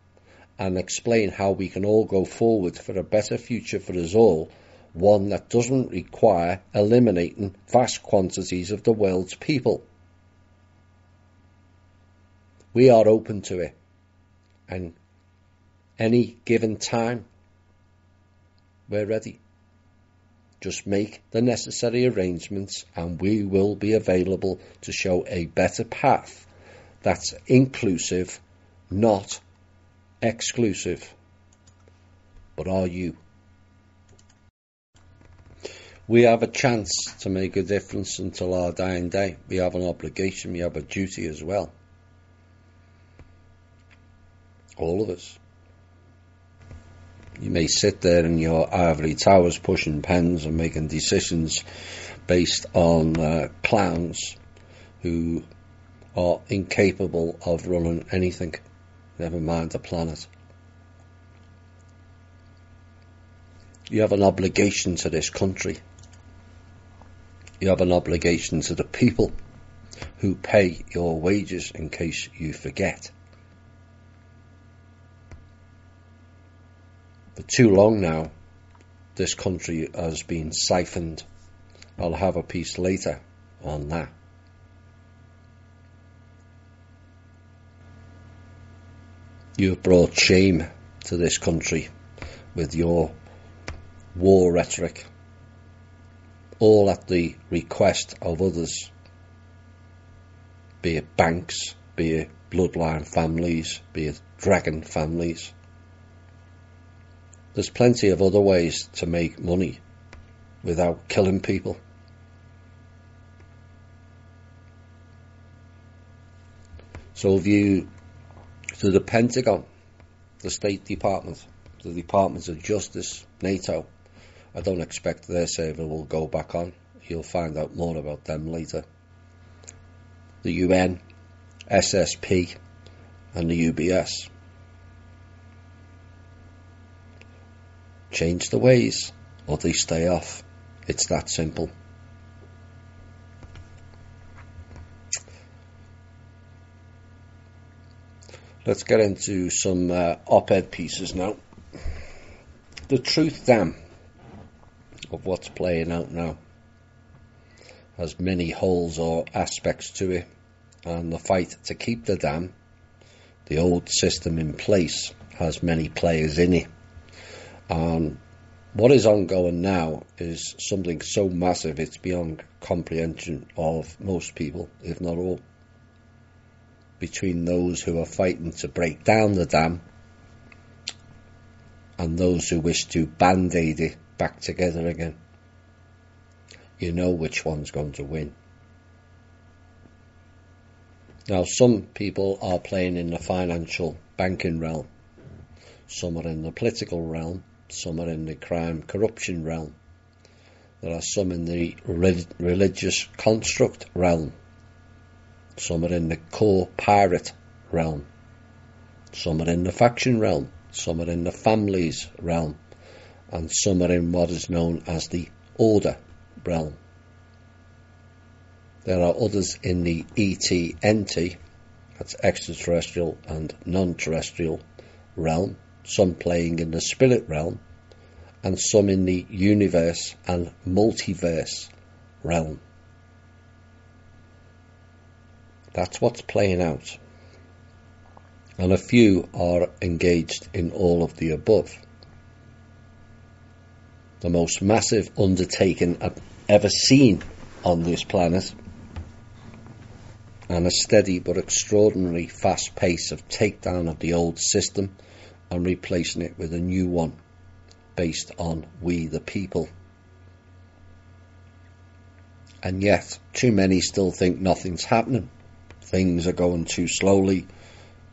Speaker 1: and explain how we can all go forward for a better future for us all, one that doesn't require eliminating vast quantities of the world's people. We are open to it, and any given time, we're ready. Just make the necessary arrangements and we will be available to show a better path that's inclusive, not exclusive. but are you? We have a chance to make a difference until our dying day. We have an obligation, we have a duty as well. All of us. You may sit there in your ivory towers pushing pens and making decisions based on clowns who are incapable of running anything, never mind the planet. You have an obligation to this country. You have an obligation to the people who pay your wages, in case you forget. For too long now, this country has been siphoned. I'll have a piece later on that. You have brought shame to this country with your war rhetoric, all at the request of others, be it banks, be it bloodline families, be it dragon families. There's plenty of other ways to make money without killing people. So view to the Pentagon, the State Department, the Departments of Justice, NATO. I don't expect their server will go back on. You'll find out more about them later. The UN, SSP, and the UBS. Change the ways, or they stay off. It's that simple. Let's get into some op-ed pieces now. The truth damn of what's playing out now has many holes or aspects to it, and the fight to keep the dam, the old system in place, has many players in it. And what is ongoing now is something so massive it's beyond comprehension of most people, if not all. Between those who are fighting to break down the dam and those who wish to band-aid it back together again. You know which one's going to win. Now, some people are playing in the financial banking realm. Some are in the political realm. Some are in the crime corruption realm. There are some in the religious construct realm. Some are in the core pirate realm. Some are in the faction realm. Some are in the families realm. And some are in what is known as the order realm. There are others in the ET-NT, that's extraterrestrial and non-terrestrial realm. Some playing in the spirit realm. And some in the universe and multiverse realm. That's what's playing out. And a few are engaged in all of the above. The most massive undertaking I've ever seen on this planet, and a steady but extraordinarily fast pace of takedown of the old system and replacing it with a new one based on we the people. And yet, too many still think nothing's happening. Things are going too slowly.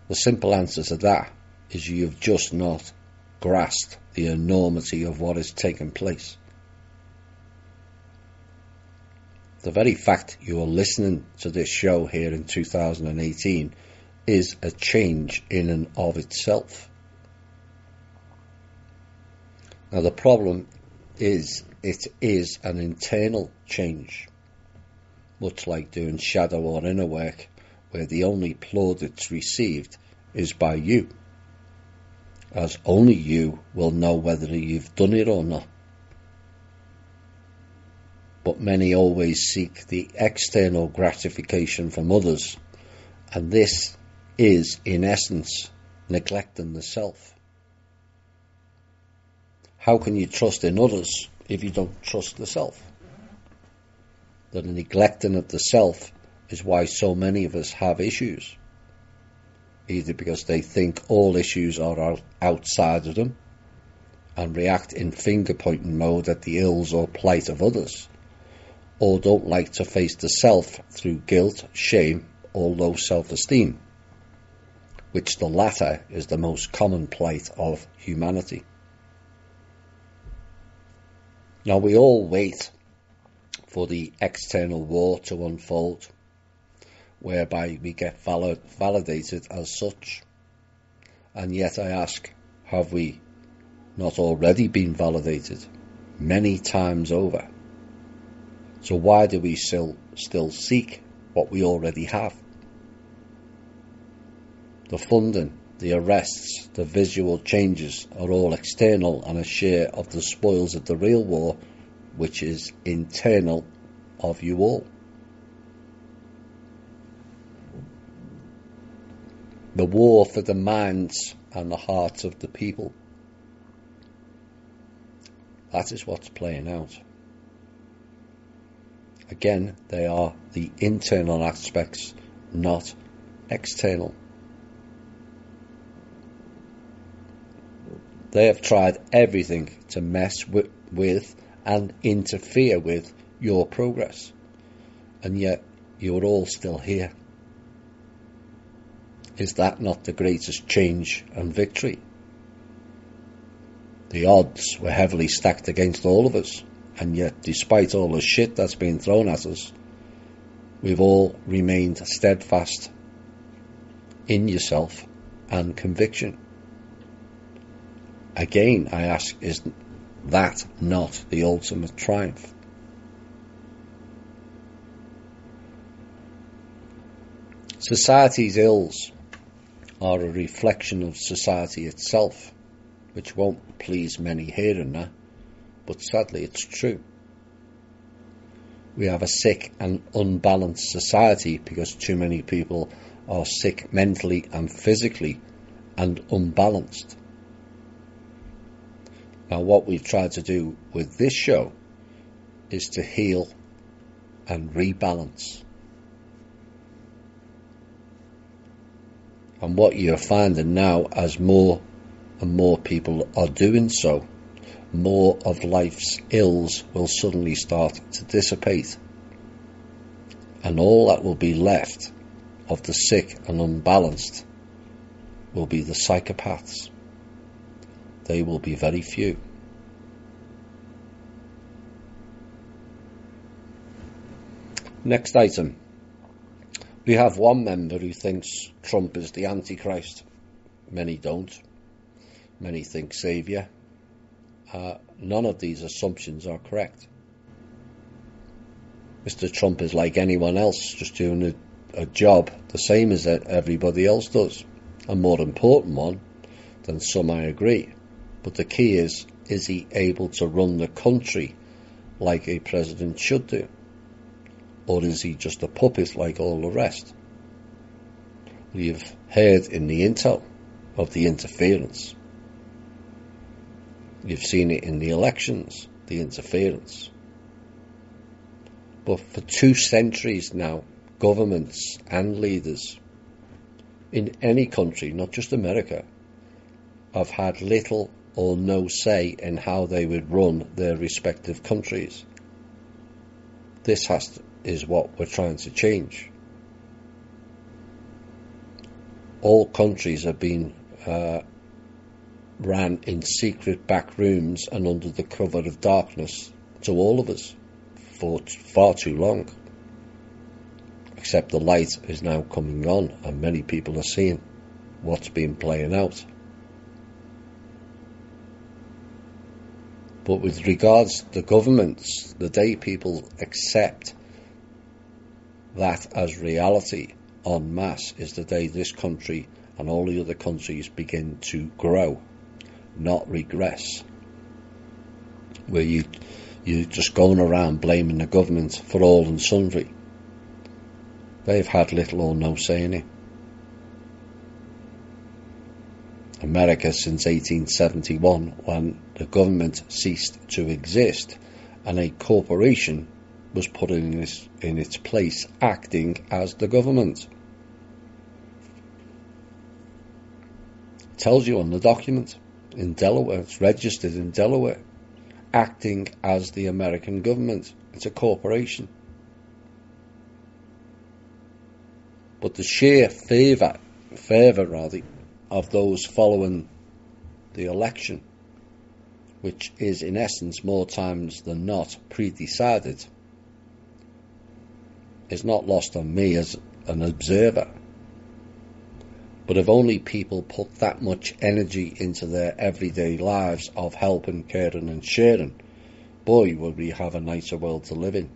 Speaker 1: The simple answer to that is you've just not grasped the enormity of what is taking place. The very fact you are listening to this show here in 2018 is a change in and of itself. Now the problem is it is an internal change, much like doing shadow or inner work, where the only plaudits received is by you, as only you will know whether you've done it or not. But many always seek the external gratification from others, and this is, in essence, neglecting the self. How can you trust in others if you don't trust the self? The neglecting of the self is why so many of us have issues. Either because they think all issues are outside of them, and react in finger-pointing mode at the ills or plight of others, or don't like to face the self through guilt, shame, or low self-esteem, which the latter is the most common plight of humanity. Now, we all wait for the external war to unfold, whereby we get validated as such. And yet I ask, have we not already been validated many times over? So why do we still seek what we already have? The funding, the arrests, the visual changes are all external and a share of the spoils of the real war, which is internal of you all. The war for the minds and the hearts of the people. That is what's playing out. Again, they are the internal aspects, not external. They have tried everything to mess with and interfere with your progress, and yet you're all still here. Is that not the greatest change and victory? The odds were heavily stacked against all of us, and yet despite all the shit that's been thrown at us, we've all remained steadfast in yourself and conviction. Again, I ask, is that not the ultimate triumph? Society's ills are a reflection of society itself, which won't please many hearing that, but sadly it's true. We have a sick and unbalanced society because too many people are sick mentally and physically and unbalanced. Now, what we've tried to do with this show is to heal and rebalance. And what you're finding now, as more and more people are doing so, more of life's ills will suddenly start to dissipate. And all that will be left of the sick and unbalanced will be the psychopaths. They will be very few. Next item. We have one member who thinks Trump is the Antichrist. Many don't. Many think Saviour. None of these assumptions are correct. Mr. Trump is like anyone else, just doing a job the same as everybody else does. A more important one than some, I agree. But the key is he able to run the country like a president should do? Or is he just a puppet like all the rest? We've heard in the intel of the interference. You've seen it in the elections, the interference. But for 2 centuries now, governments and leaders in any country, not just America, have had little or no say in how they would run their respective countries. This is what we're trying to change. All countries have been ran in secret back rooms and under the cover of darkness to all of us for far too long. Except the light is now coming on and many people are seeing what's been playing out. But with regards to the governments, the day people accept that as reality en masse is the day this country and all the other countries begin to grow, not regress. Where you're just going around blaming the government for all and sundry. They've had little or no say in it. America since 1871, when the government ceased to exist and a corporation was put in its place acting as the government. It tells you on the document, in Delaware. It's registered in Delaware, acting as the American government. It's a corporation. But the sheer fervour of those following the election, which is in essence more times than not pre-decided, is not lost on me as an observer. But if only people put that much energy into their everyday lives of helping, caring and sharing, boy, would we have a nicer world to live in.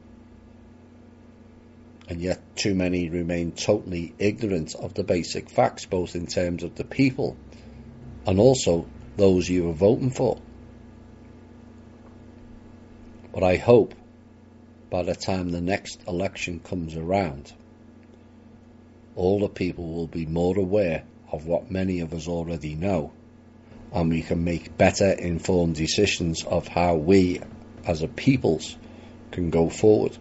Speaker 1: And yet too many remain totally ignorant of the basic facts, both in terms of the people and also those you are voting for. But I hope by the time the next election comes around, all the people will be more aware of what many of us already know, and we can make better informed decisions of how we as a peoples can go forward.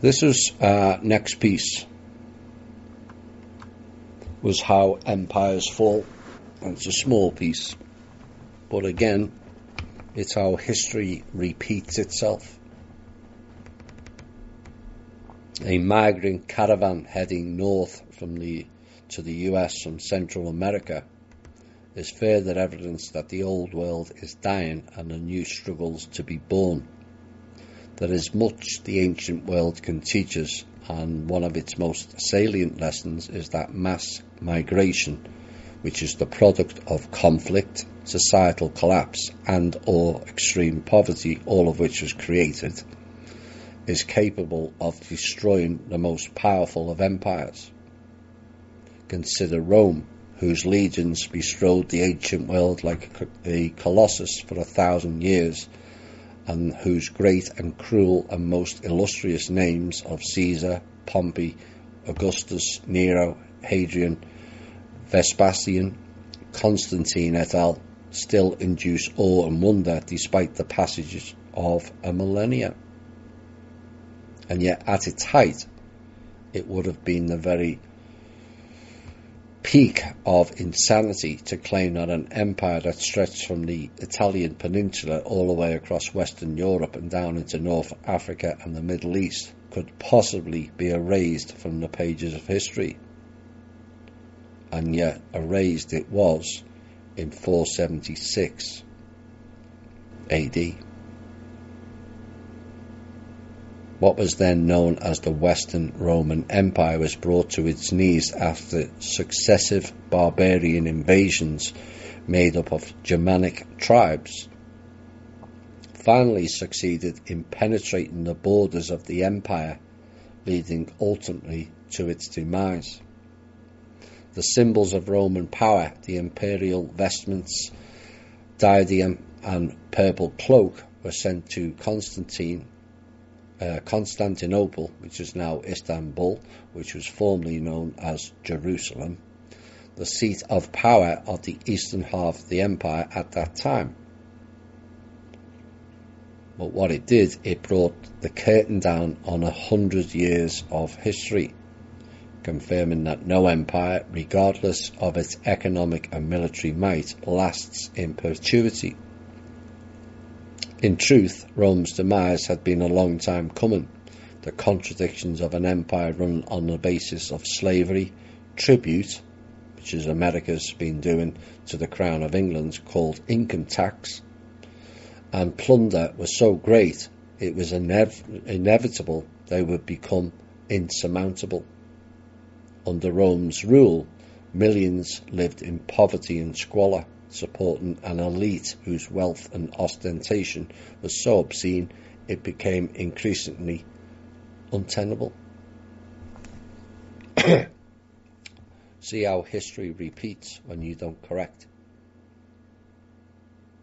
Speaker 1: This is next piece, was how empires fall. And it's a small piece, but again, it's how history repeats itself. A migrant caravan heading north to the US from Central America is further evidence that the old world is dying and a new struggles to be born. There is much the ancient world can teach us, and one of its most salient lessons is that mass migration, which is the product of conflict, societal collapse and or extreme poverty, all of which was created, is capable of destroying the most powerful of empires. Consider Rome, whose legions bestrode the ancient world like a colossus for 1,000 years, and whose great and cruel and most illustrious names of Caesar, Pompey, Augustus, Nero, Hadrian, Vespasian, Constantine et al. Still induce awe and wonder despite the passages of a millennia. And yet at its height, it would have been the very peak of insanity to claim that an empire that stretched from the Italian peninsula all the way across Western Europe and down into North Africa and the Middle East could possibly be erased from the pages of history. And yet erased it was in 476 AD. What was then known as the Western Roman Empire was brought to its knees after successive barbarian invasions made up of Germanic tribes finally succeeded in penetrating the borders of the empire, leading ultimately to its demise. The symbols of Roman power, the imperial vestments, diadem and purple cloak, were sent to Constantinople, which is now Istanbul, which was formerly known as Jerusalem, the seat of power of the eastern half of the empire at that time. But what it did, it brought the curtain down on 100 years of history, confirming that no empire, regardless of its economic and military might, lasts in perpetuity. In truth, Rome's demise had been a long time coming. The contradictions of an empire run on the basis of slavery, tribute, which is America's been doing to the Crown of England, called income tax, and plunder was so great it was inevitable they would become insurmountable. Under Rome's rule, millions lived in poverty and squalor, supporting an elite whose wealth and ostentation was so obscene it became increasingly untenable. See how history repeats when you don't correct.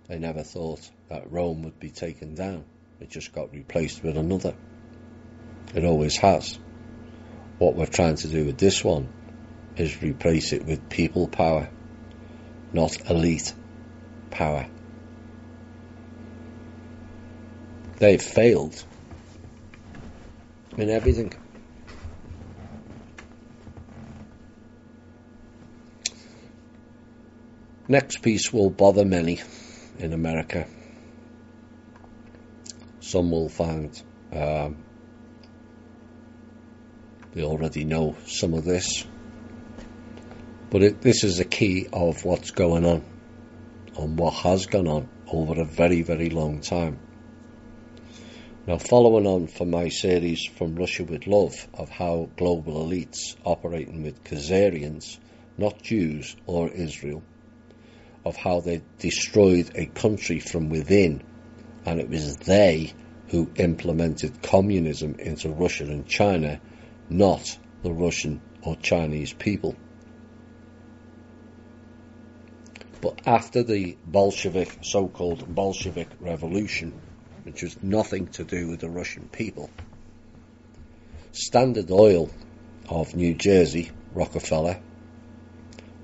Speaker 1: They never thought that Rome would be taken down. It just got replaced with another. It always has. What we're trying to do with this one is replace it with people power, not elite power. They've failed in everything. Next piece will bother many in America. Some will find they already know some of this, but this is a key of what's going on and what has gone on over a very, very long time. Now, following on from my series From Russia with Love of how global elites operating with Khazarians, not Jews or Israel, of how they destroyed a country from within, and it was they who implemented communism into Russia and China, not the Russian or Chinese people. But after the so-called Bolshevik Revolution, which was nothing to do with the Russian people, Standard Oil of New Jersey, Rockefeller,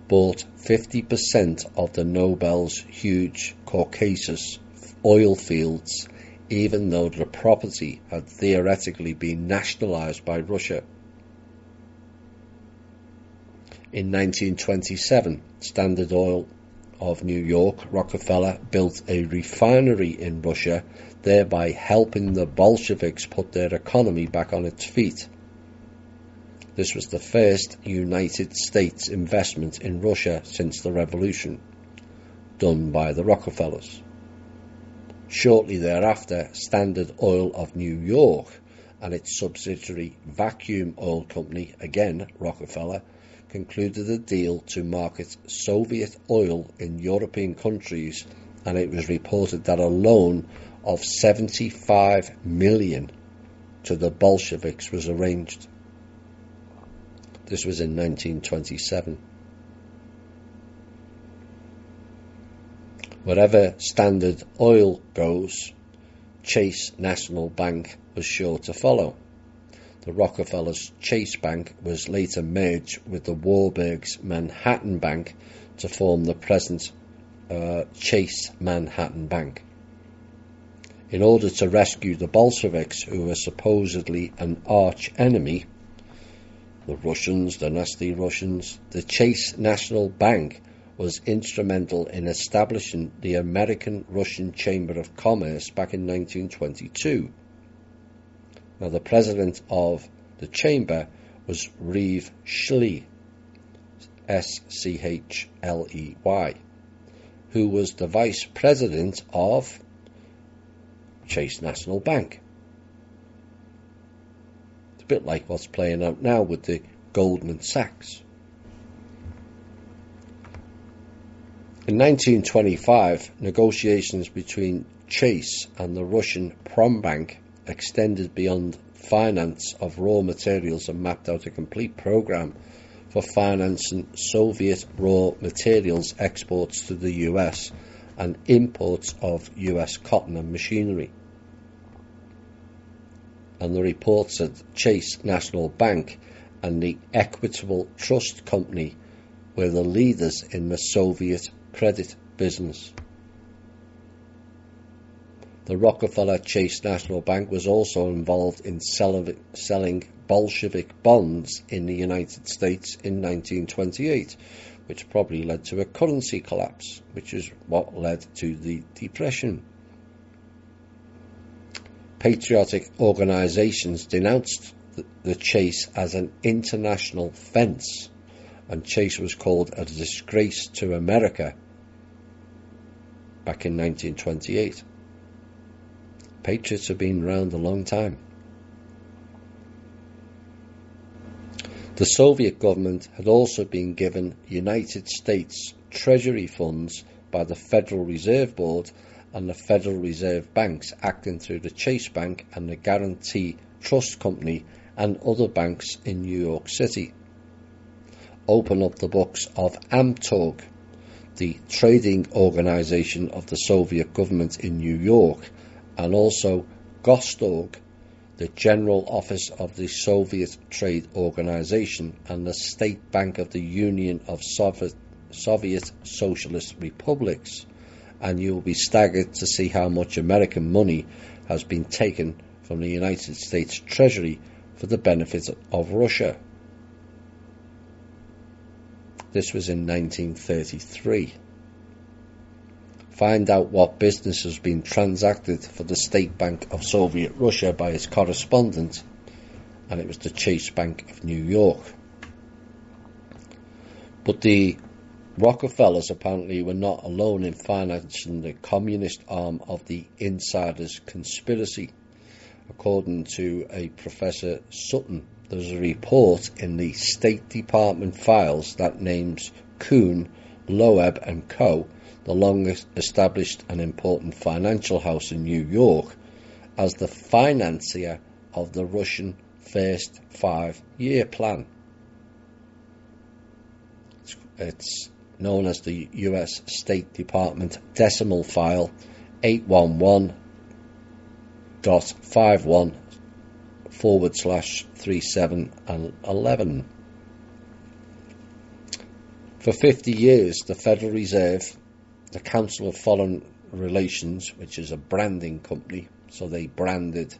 Speaker 1: bought 50% of the Nobel's huge Caucasus oil fields, even though the property had theoretically been nationalized by Russia. In 1927, Standard Oil of New York, Rockefeller, built a refinery in Russia, thereby helping the Bolsheviks put their economy back on its feet. This was the first United States investment in Russia since the revolution, done by the Rockefellers. Shortly thereafter, Standard Oil of New York and its subsidiary Vacuum Oil Company, again Rockefeller, concluded a deal to market Soviet oil in European countries, and it was reported that a loan of $75 million to the Bolsheviks was arranged. This was in 1927. Wherever Standard Oil goes, Chase National Bank was sure to follow. The Rockefellers' Chase Bank was later merged with the Warburg's Manhattan Bank to form the present Chase Manhattan Bank. In order to rescue the Bolsheviks, who were supposedly an arch enemy, the Russians, the nasty Russians, the Chase National Bank was instrumental in establishing the American-Russian Chamber of Commerce back in 1922. Now, the president of the chamber was Reeve Schley, S-C-H-L-E-Y, who was the vice president of Chase National Bank. It's a bit like what's playing out now with the Goldman Sachs. In 1925, negotiations between Chase and the Russian Prombank extended beyond finance of raw materials and mapped out a complete program for financing Soviet raw materials exports to the US and imports of US cotton and machinery. And the report said Chase National Bank and the Equitable Trust Company were the leaders in the Soviet credit business. The Rockefeller Chase National Bank was also involved in selling Bolshevik bonds in the United States in 1928, which probably led to a currency collapse, which is what led to the Depression. Patriotic organizations denounced the Chase as an international fence, and Chase was called a disgrace to America back in 1928. Patriots have been around a long time. The Soviet government had also been given United States Treasury funds by the Federal Reserve Board and the Federal Reserve Banks, acting through the Chase Bank and the Guarantee Trust Company and other banks in New York City. Open up the books of Amtorg, the trading organization of the Soviet government in New York, and also Gostorg, the General Office of the Soviet Trade Organization and the State Bank of the Union of Soviet Socialist Republics, and you'll be staggered to see how much American money has been taken from the United States Treasury for the benefit of Russia. This was in 1933. find out what business has been transacted for the State Bank of Soviet Russia by its correspondent, and it was the Chase Bank of New York. But the Rockefellers apparently were not alone in financing the communist arm of the insiders' conspiracy. According to a Professor Sutton, there's a report in the State Department files that names Kuhn, Loeb and Co., the longest established and important financial house in New York, as the financier of the Russian First 5-Year Plan. It's known as the US State Department decimal file 811.51/37 and 11. For 50 years, the Federal Reserve, the Council of Foreign Relations, which is a branding company, so they branded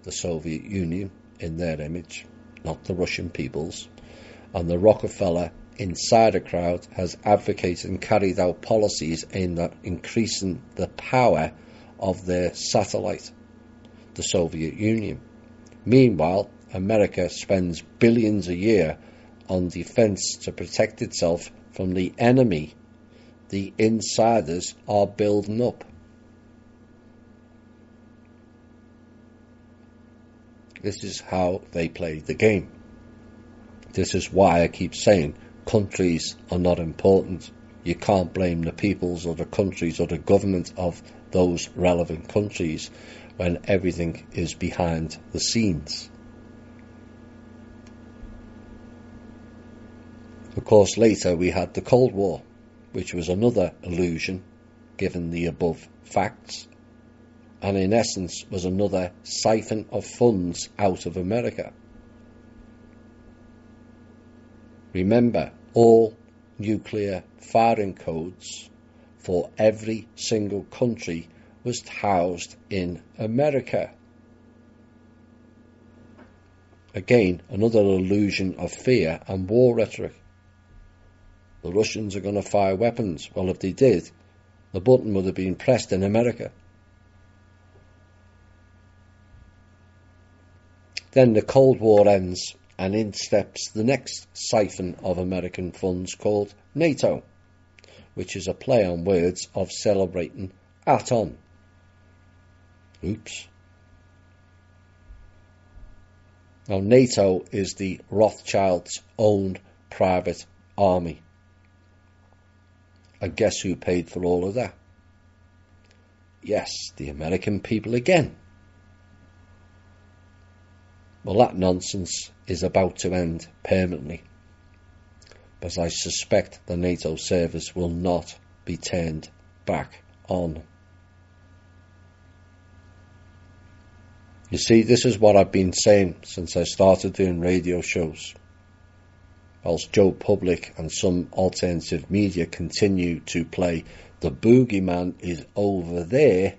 Speaker 1: the Soviet Union in their image, not the Russian people's, and the Rockefeller insider crowd has advocated and carried out policies aimed at increasing the power of their satellite, the Soviet Union. Meanwhile, America spends billions a year on defense to protect itself from the enemy the insiders are building up. This is how they play the game. This is why I keep saying countries are not important. You can't blame the peoples or the countries or the government of those relevant countries when everything is behind the scenes. Of course, later we had the Cold War, which was another illusion given the above facts, and in essence was another siphon of funds out of America. Remember, all nuclear firing codes for every single country was housed in America. Again, another illusion of fear and war rhetoric. The Russians are going to fire weapons. Well, if they did, the button would have been pressed in America. Then the Cold War ends, and in steps the next siphon of American funds called NATO, which is a play on words of celebrating Atom. Oops. Now, NATO is the Rothschilds' own private army. And guess who paid for all of that? Yes, the American people again. Well, that nonsense is about to end permanently, but I suspect the NATO service will not be turned back on. You see, this is what I've been saying since I started doing radio shows. Whilst Joe Public and some alternative media continue to play the boogeyman is over there,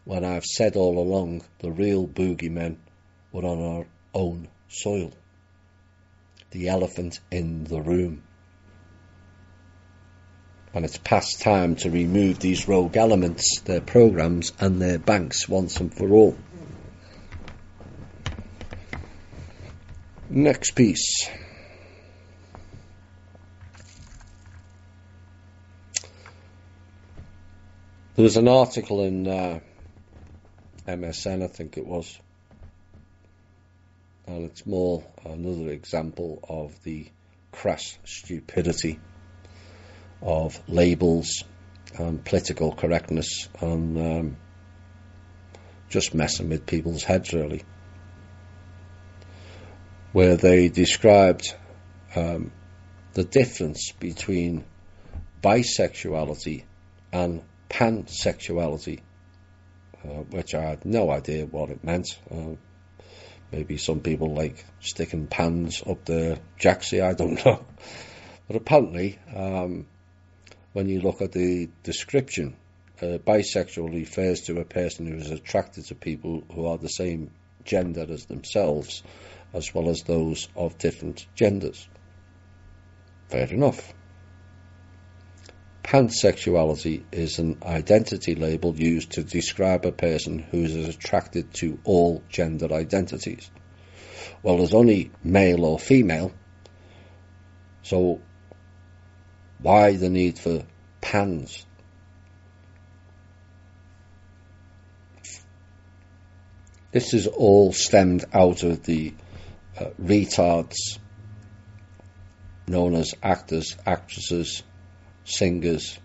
Speaker 1: when I've said all along the real boogeymen were on our own soil. The elephant in the room. And it's past time to remove these rogue elements, their programs and their banks once and for all. Next piece. There was an article in MSN, I think it was, and it's more another example of the crass stupidity of labels and political correctness and just messing with people's heads, really, where they described the difference between bisexuality and pansexuality, which I had no idea what it meant. Maybe some people like sticking pans up their jacksie, I don't know. But apparently, when you look at the description, bisexual refers to a person who is attracted to people who are the same gender as themselves, as well as those of different genders. Fair enough. Pansexuality is an identity label used to describe a person who is attracted to all gender identities. Well, there's only male or female, so why the need for pans? This is all stemmed out of the retards known as actors, actresses, singers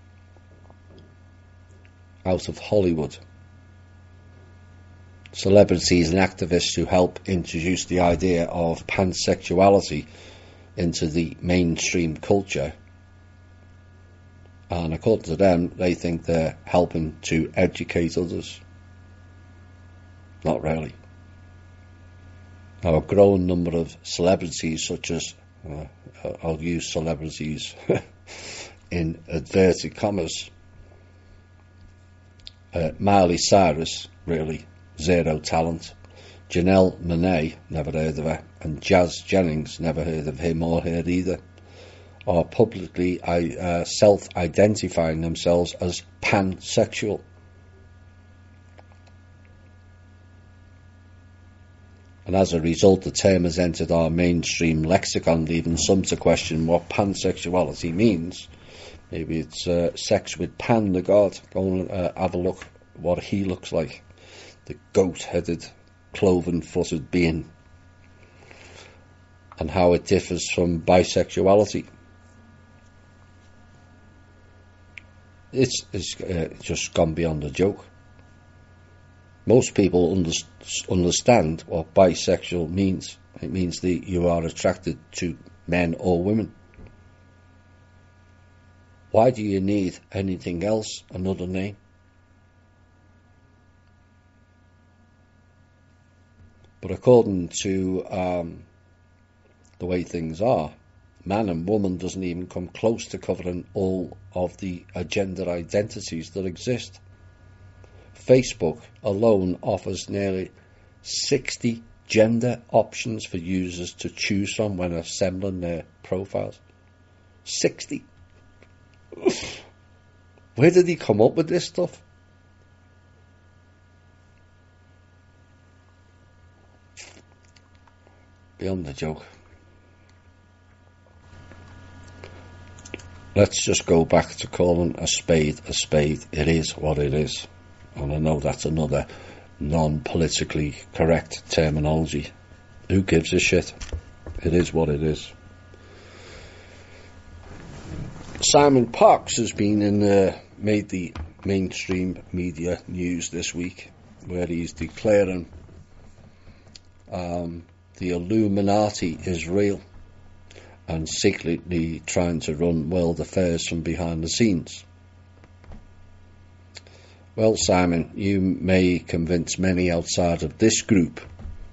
Speaker 1: out of Hollywood. Celebrities and activists who help introduce the idea of pansexuality into the mainstream culture. And according to them, they think they're helping to educate others. Not really. Now, a growing number of celebrities, such as, I'll use celebrities in inverted commas, Miley Cyrus, really zero talent, Janelle Monáe, never heard of her, and Jazz Jennings, never heard of him or her either, are publicly self-identifying themselves as pansexual. And as a result, the term has entered our mainstream lexicon, leaving some to question what pansexuality means. Maybe it's sex with Pan the god. Go and have a look what he looks like. The goat-headed, cloven-footed being. And how it differs from bisexuality. It's just gone beyond a joke. Most people understand what bisexual means. It means that you are attracted to men or women. Why do you need anything else, another name? But according to the way things are, man and woman doesn't even come close to covering all of the gender identities that exist. Facebook alone offers nearly 60 gender options for users to choose from when assembling their profiles. 60. Where did he come up with this stuff? Beyond the joke. Let's just go back to calling a spade a spade. It is what it is. And I know that's another non-politically correct terminology. Who gives a shit? It is what it is. Simon Parkes has been made the mainstream media news this week, where he's declaring the Illuminati is real and secretly trying to run world affairs from behind the scenes. Well, Simon, you may convince many outside of this group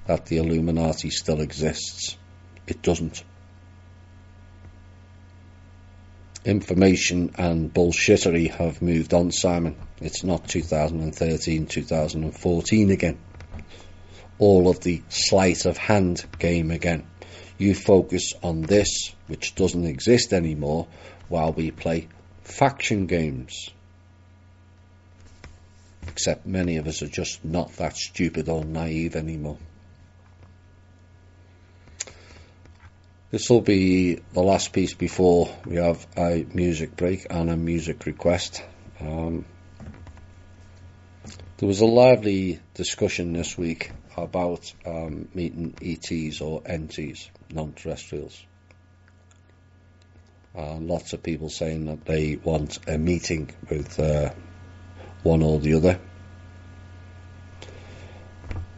Speaker 1: that the Illuminati still exists. It doesn't. Information and bullshittery have moved on, Simon. It's not 2013, 2014 again. All of the sleight of hand game again. You focus on this, which doesn't exist anymore, while we play faction games. Except many of us are just not that stupid or naive anymore. This will be the last piece before we have a music break and a music request. There was a lively discussion this week about meeting ETs or NTs, non-terrestrials. Lots of people saying that they want a meeting with one or the other.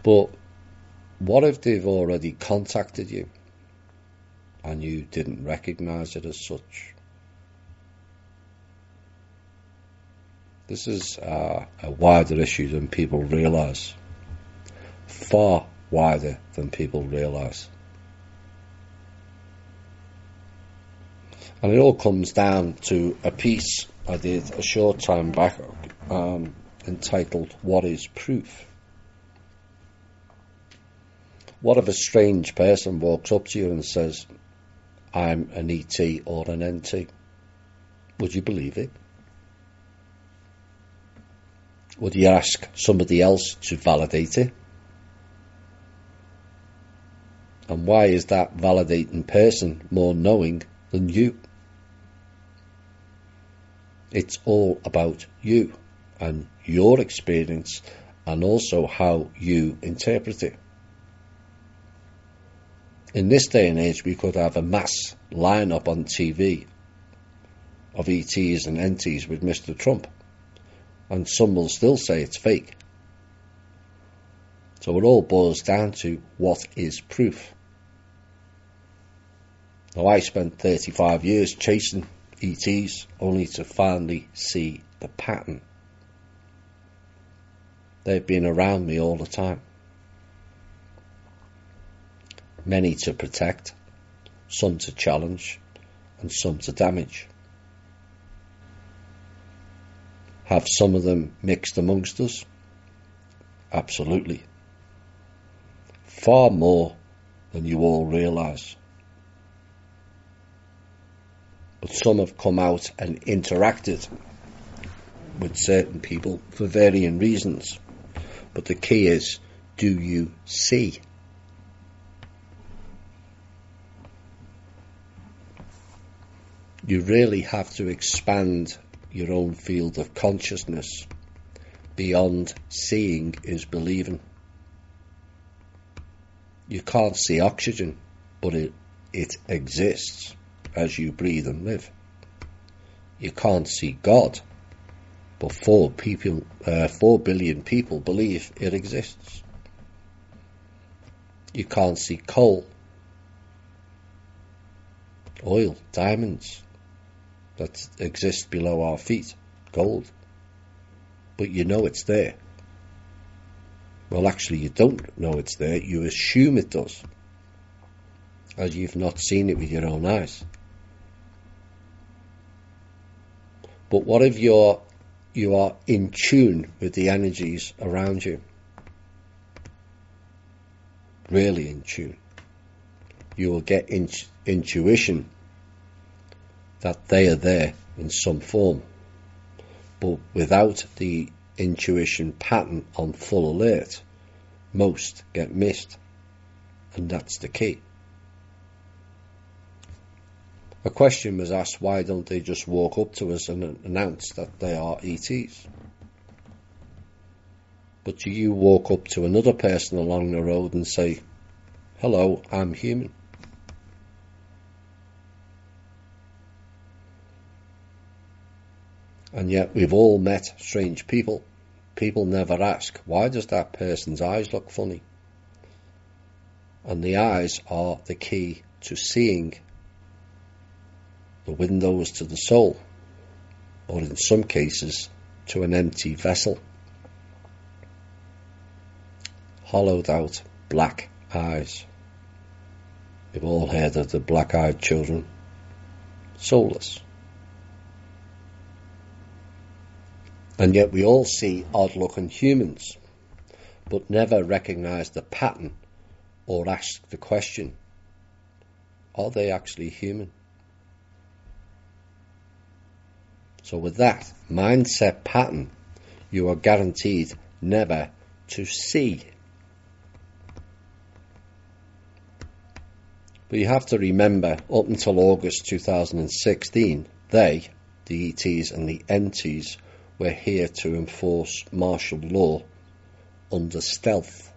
Speaker 1: But what if they've already contacted you and you didn't recognise it as such? This is a wider issue than people realise. Far wider than people realise. And it all comes down to a piece I did a short time back entitled What is Proof? What if a strange person walks up to you and says, I'm an ET or an NT? Would you believe it? Would you ask somebody else to validate it? And why is that validating person more knowing than you? It's all about you and your experience, and also how you interpret it. In this day and age, we could have a mass line-up on TV of ETs and NTs with Mr. Trump, and some will still say it's fake. So it all boils down to what is proof. Now, I spent 35 years chasing ETs only to finally see the pattern. They've been around me all the time. Many to protect, some to challenge, and some to damage. Have some of them mixed amongst us? Absolutely. Far more than you all realise. But some have come out and interacted with certain people for varying reasons. But the key is, do you see? You really have to expand your own field of consciousness. Beyond seeing is believing. You can't see oxygen, but it exists as you breathe and live. You can't see God, but 4 billion people believe it exists. You can't see coal, oil, diamonds that exist below our feet, gold, but you know it's there. Well, actually, you don't know it's there. You assume it does, as you've not seen it with your own eyes. But what if you are in tune with the energies around you? Really in tune. You will get intuition that they are there in some form. But without the intuition pattern on full alert, most get missed. And that's the key. A question was asked, why don't they just walk up to us and announce that they are ETs? But do you walk up to another person along the road and say, hello, I'm human? And yet we've all met strange people. People never ask, why does that person's eyes look funny? And the eyes are the key to seeing, the windows to the soul, or in some cases to an empty vessel. Hollowed out black eyes. We've all heard of the black-eyed children. Soulless. And yet we all see odd-looking humans, but never recognise the pattern or ask the question, are they actually human? So with that mindset pattern, you are guaranteed never to see. But you have to remember, up until August 2016, they, the ETs and the NTs, were here to enforce martial law under stealth.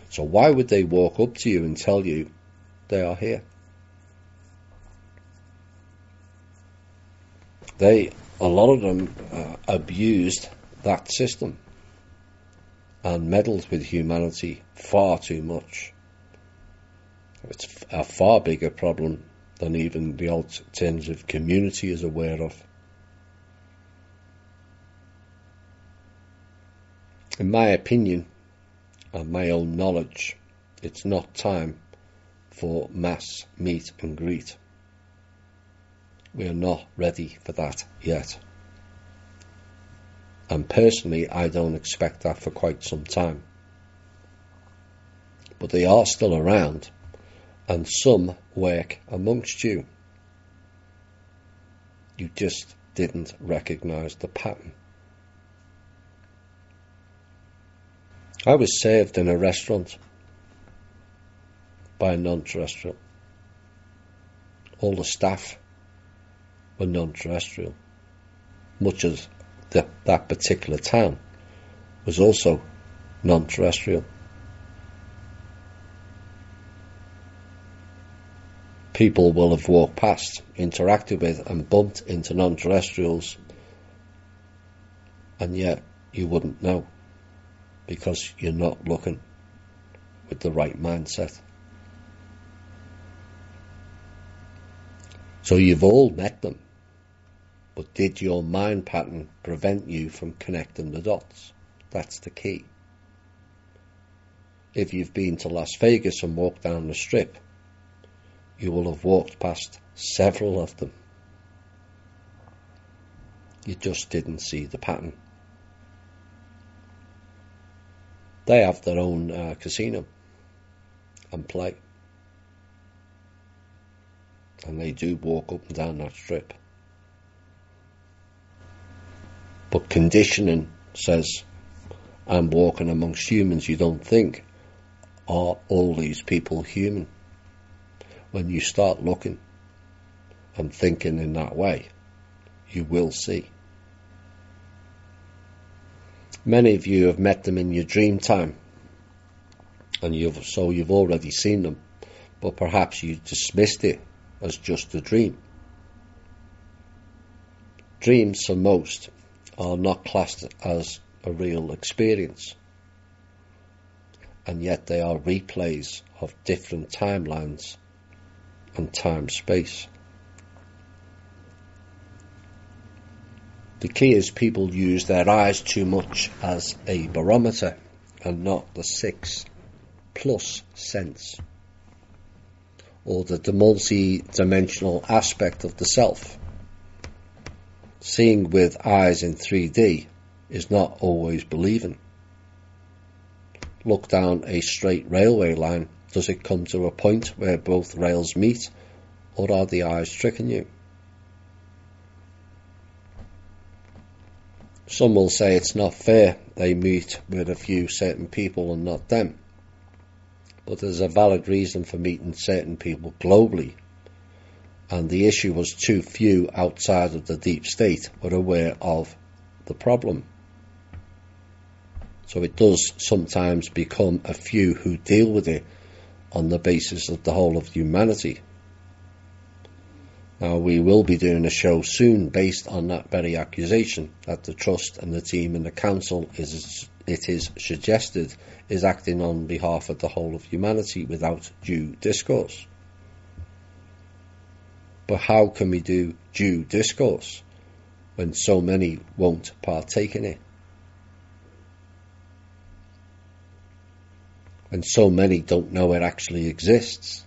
Speaker 1: So why would they walk up to you and tell you they are here? A lot of them abused that system and meddled with humanity far too much. It's a far bigger problem than even the alternative community is aware of. In my opinion and my own knowledge, it's not time for mass meet and greet. We are not ready for that yet. And personally, I don't expect that for quite some time. But they are still around, and some work amongst you. You just didn't recognise the pattern. I was served in a restaurant by a non-terrestrial. All the staff were non-terrestrial, much as that particular town was also non-terrestrial. People will have walked past, interacted with and bumped into non-terrestrials, and yet you wouldn't know, because you're not looking with the right mindset. So you've all met them, but did your mind pattern prevent you from connecting the dots? That's the key. If you've been to Las Vegas and walked down the strip, you will have walked past several of them. You just didn't see the pattern. They have their own casino and play. And they do walk up and down that strip. But conditioning says, I'm walking amongst humans. You don't think, are all these people human? When you start looking and thinking in that way, you will see. Many of you have met them in your dream time, and you've already seen them, but perhaps you dismissed it as just a dream. Dreams for most are not classed as a real experience, and yet they are replays of different timelines and time-space. The key is people use their eyes too much as a barometer and not the 6+ sense, or the multi-dimensional aspect of the self. Seeing with eyes in 3D is not always believing. Look down a straight railway line. Does it come to a point where both rails meet, or are the eyes tricking you? Some will say it's not fair, they meet with a few certain people and not them. But there's a valid reason for meeting certain people globally, and the issue was too few outside of the deep state were aware of the problem. So it does sometimes become a few who deal with it on the basis of the whole of humanity. Now, we will be doing a show soon based on that very accusation that the trust and the team and the council it is suggested is acting on behalf of the whole of humanity without due discourse. But how can we do due discourse when so many won't partake in it? When so many don't know it actually exists?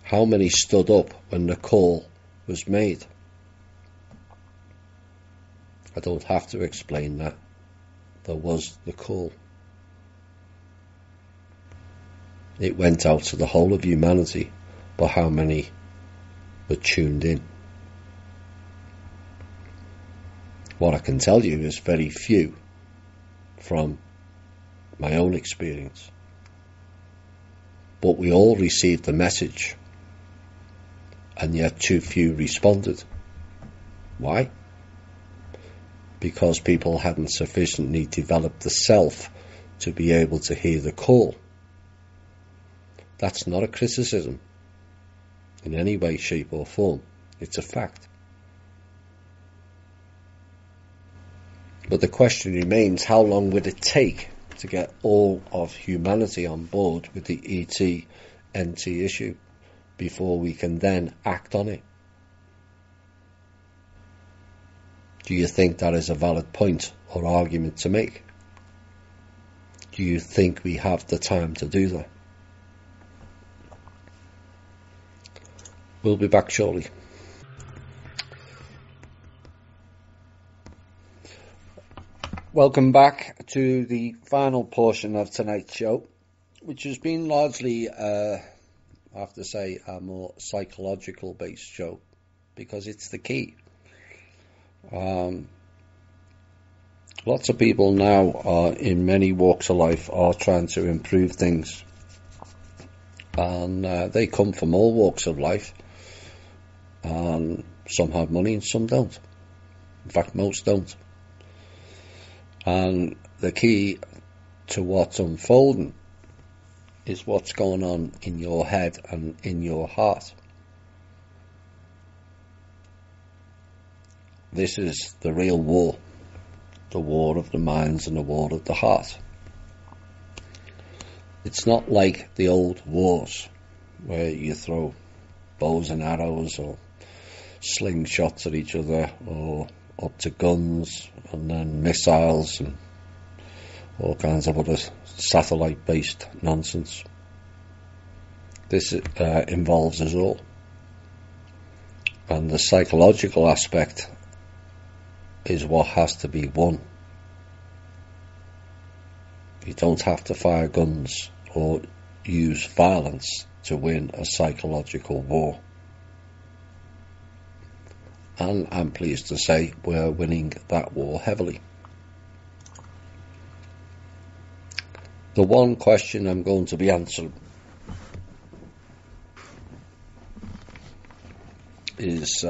Speaker 1: How many stood up when the call was made? I don't have to explain that. There was the call. It went out to the whole of humanity, but how many were tuned in? What I can tell you is very few from my own experience. But we all received the message, and yet too few responded. Why? Because people hadn't sufficiently developed the self to be able to hear the call. That's not a criticism in any way, shape or form. It's a fact. But the question remains, how long would it take to get all of humanity on board with the ET-NT issue before we can then act on it? Do you think that is a valid point or argument to make? Do you think we have the time to do that? We'll be back shortly. Welcome back to the final portion of tonight's show, which has been largely, I have to say, a more psychological based show, because it's the key. Lots of people now are in many walks of life are trying to improve things, and they come from all walks of life, and some have money and some don't. In fact, most don't. And the key to what's unfolding is what's going on in your head and in your heart. This is the real war, the war of the minds and the war of the heart. It's not like the old wars where you throw bows and arrows or slingshots at each other, or up to guns and then missiles and all kinds of other satellite-based nonsense. This involves us all. And the psychological aspect is what has to be won. You don't have to fire guns or use violence to win a psychological war. And I'm pleased to say we're winning that war heavily. The one question I'm going to be answering is,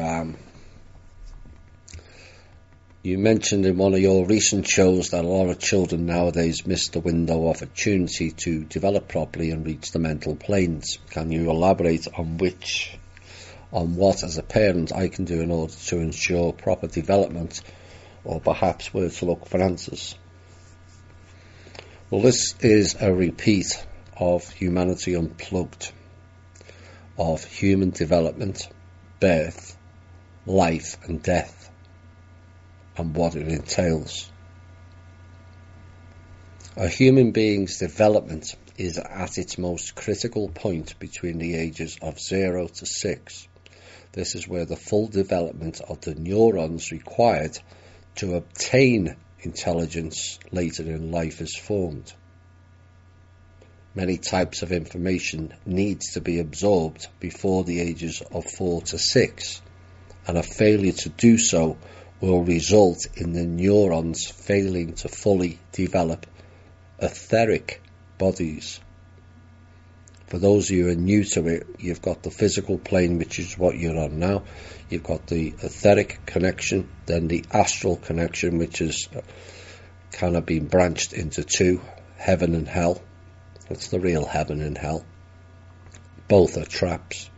Speaker 1: you mentioned in one of your recent shows that a lot of children nowadays miss the window of opportunity to develop properly and reach the mental planes. Can you elaborate on what as a parent I can do in order to ensure proper development, or perhaps where to look for answers? Well, this is a repeat of Humanity Unplugged, of human development, birth, life and death, and what it entails. A human being's development is at its most critical point between the ages of 0 to 6. This is where the full development of the neurons required to obtain intelligence later in life is formed. Many types of information needs to be absorbed before the ages of 4 to 6, and a failure to do so will result in the neurons failing to fully develop etheric bodies. For those of you who are new to it, you've got the physical plane, which is what you're on now. You've got the etheric connection, then the astral connection, which is kind of been branched into two, heaven and hell. It's the real heaven and hell. Both are traps.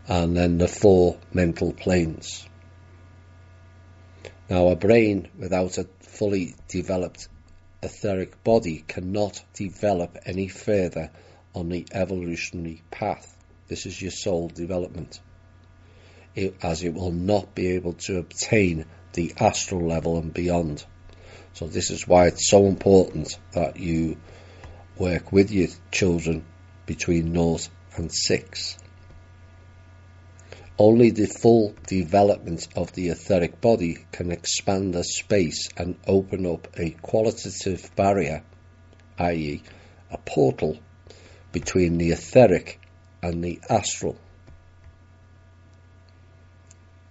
Speaker 1: And then the 4 mental planes. Now, a brain without a fully developed etheric body cannot develop any further on the evolutionary path. This is your soul development, as it will not be able to obtain the astral level and beyond. So this is why it's so important that you work with your children between 0 and 6. Only the full development of the etheric body can expand the space and open up a qualitative barrier, i.e. a portal, between the etheric and the astral.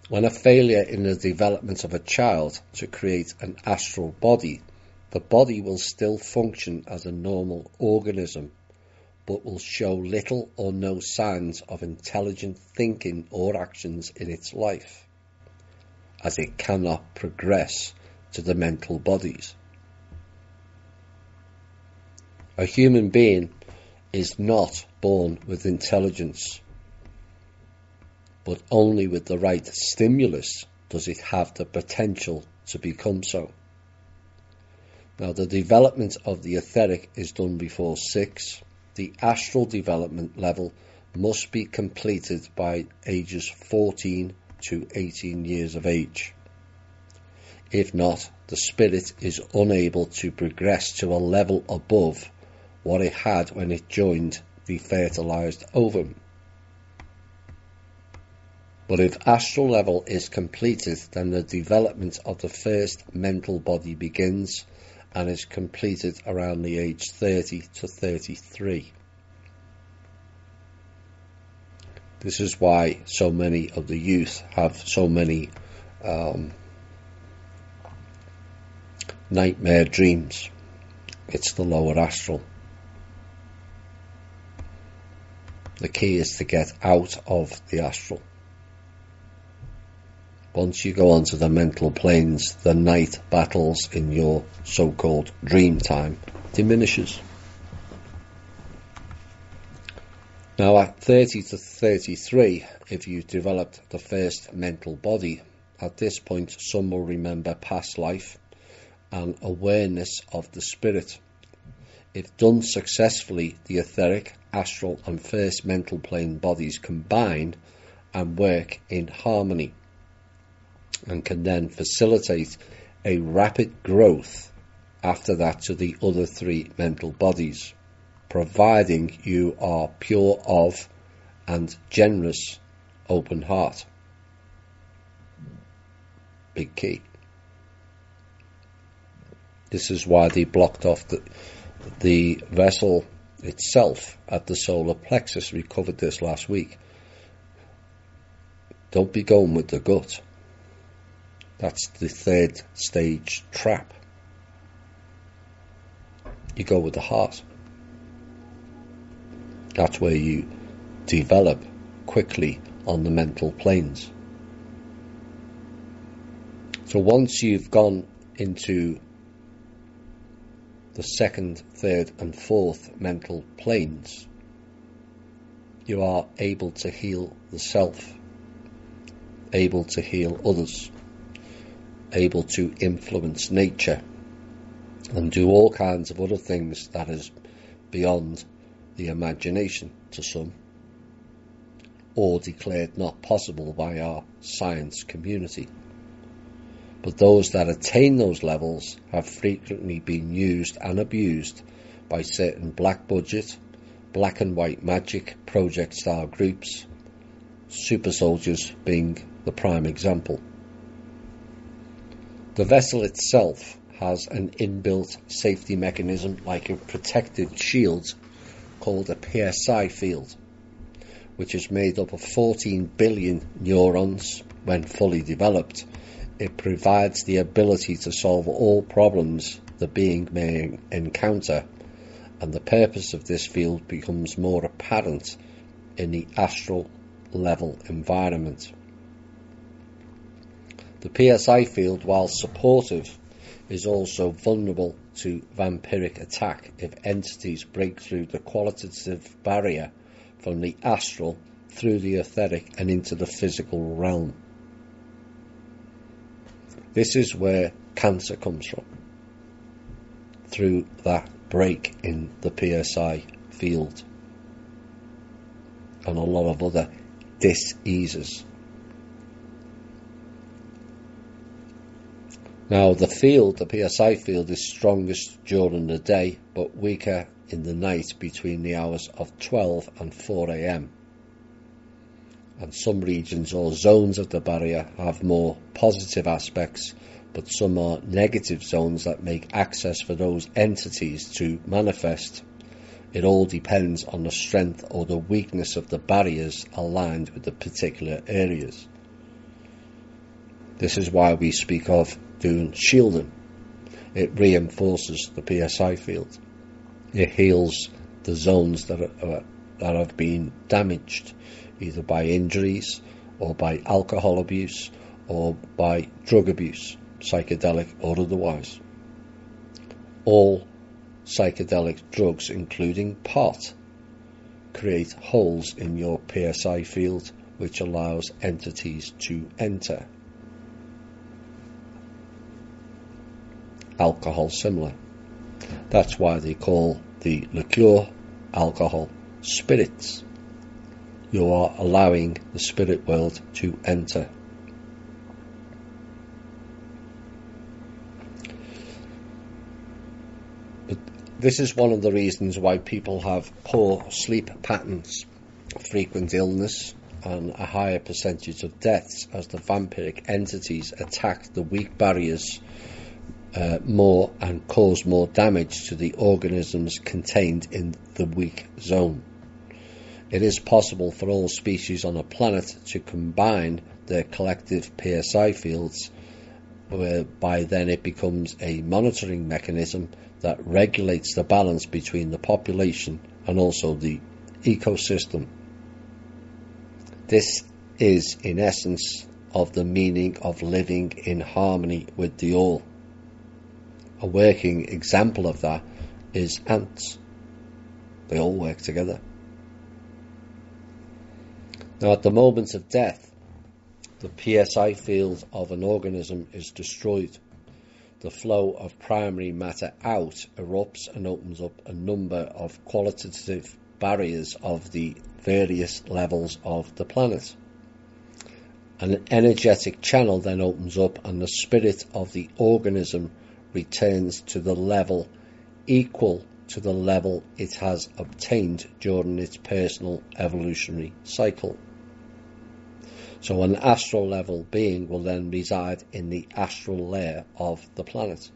Speaker 1: When a failure in the development of a child to create an astral body, the body will still function as a normal organism, but will show little or no signs of intelligent thinking or actions in its life, as it cannot progress to the mental bodies. A human being is not born with intelligence, but only with the right stimulus does it have the potential to become so. Now, the development of the etheric is done before 6. The astral development level must be completed by ages 14 to 18 years of age. If not, the spirit is unable to progress to a level above what it had when it joined the fertilized ovum. But if astral level is completed, then the development of the first mental body begins and is completed around the age 30 to 33. This is why so many of the youth have so many nightmare dreams. It's the lower astral. The key is to get out of the astral. Once you go onto the mental planes, the night battles in your so-called dream time diminishes. Now at 30 to 33, if you developed the first mental body, at this point some will remember past life and awareness of the spirit. If done successfully, the etheric, astral and first mental plane bodies combine and work in harmony, and can then facilitate a rapid growth after that to the other three mental bodies, providing you are pure of and generous open heart. Big key. This is why they blocked off the vessel itself at the solar plexus. We covered this last week. Don't be going with the gut. That's the third stage trap. You go with the heart. That's where you develop quickly on the mental planes. So once you've gone into the second, third and fourth mental planes, you are able to heal the self, able to heal others, able to influence nature and do all kinds of other things that is beyond the imagination to some, or declared not possible by our science community. But those that attain those levels have frequently been used and abused by certain black budget, black and white magic project style groups, super soldiers being the prime example. The vessel itself has an inbuilt safety mechanism like a protected shield called a PSI field, which is made up of 14 billion neurons. When fully developed, it provides the ability to solve all problems the being may encounter, and the purpose of this field becomes more apparent in the astral level environment. The PSI field, while supportive, is also vulnerable to vampiric attack if entities break through the qualitative barrier from the astral through the etheric and into the physical realm. This is where cancer comes from, through that break in the PSI field, and a lot of other diseases. Now the PSI field is strongest during the day but weaker in the night between the hours of 12 and 4 a.m. And some regions or zones of the barrier have more positive aspects, but some are negative zones that make access for those entities to manifest. It all depends on the strength or the weakness of the barriers aligned with the particular areas. This is why we speak of doing shielding. It reinforces the PSI field. It heals the zones that have been damaged, either by injuries or by alcohol abuse or by drug abuse, psychedelic or otherwise. All psychedelic drugs, including pot, create holes in your PSI field, which allows entities to enter. Alcohol similar. That's why they call the liqueur alcohol spirits. You are allowing the spirit world to enter. But this is one of the reasons why people have poor sleep patterns, frequent illness, and a higher percentage of deaths as the vampiric entities attack the weak barriers more and cause more damage to the organisms contained in the weak zone. It is possible for all species on a planet to combine their collective PSI fields whereby then it becomes a monitoring mechanism that regulates the balance between the population and also the ecosystem. This is, in essence, of the meaning of living in harmony with the all. A working example of that is ants. They all work together. Now, at the moment of death, the PSI field of an organism is destroyed. The flow of primary matter out erupts and opens up a number of qualitative barriers of the various levels of the planet. An energetic channel then opens up, and the spirit of the organism returns to the level equal to the level it has obtained during its personal evolutionary cycle. So an astral level being will then reside in the astral layer of the planet.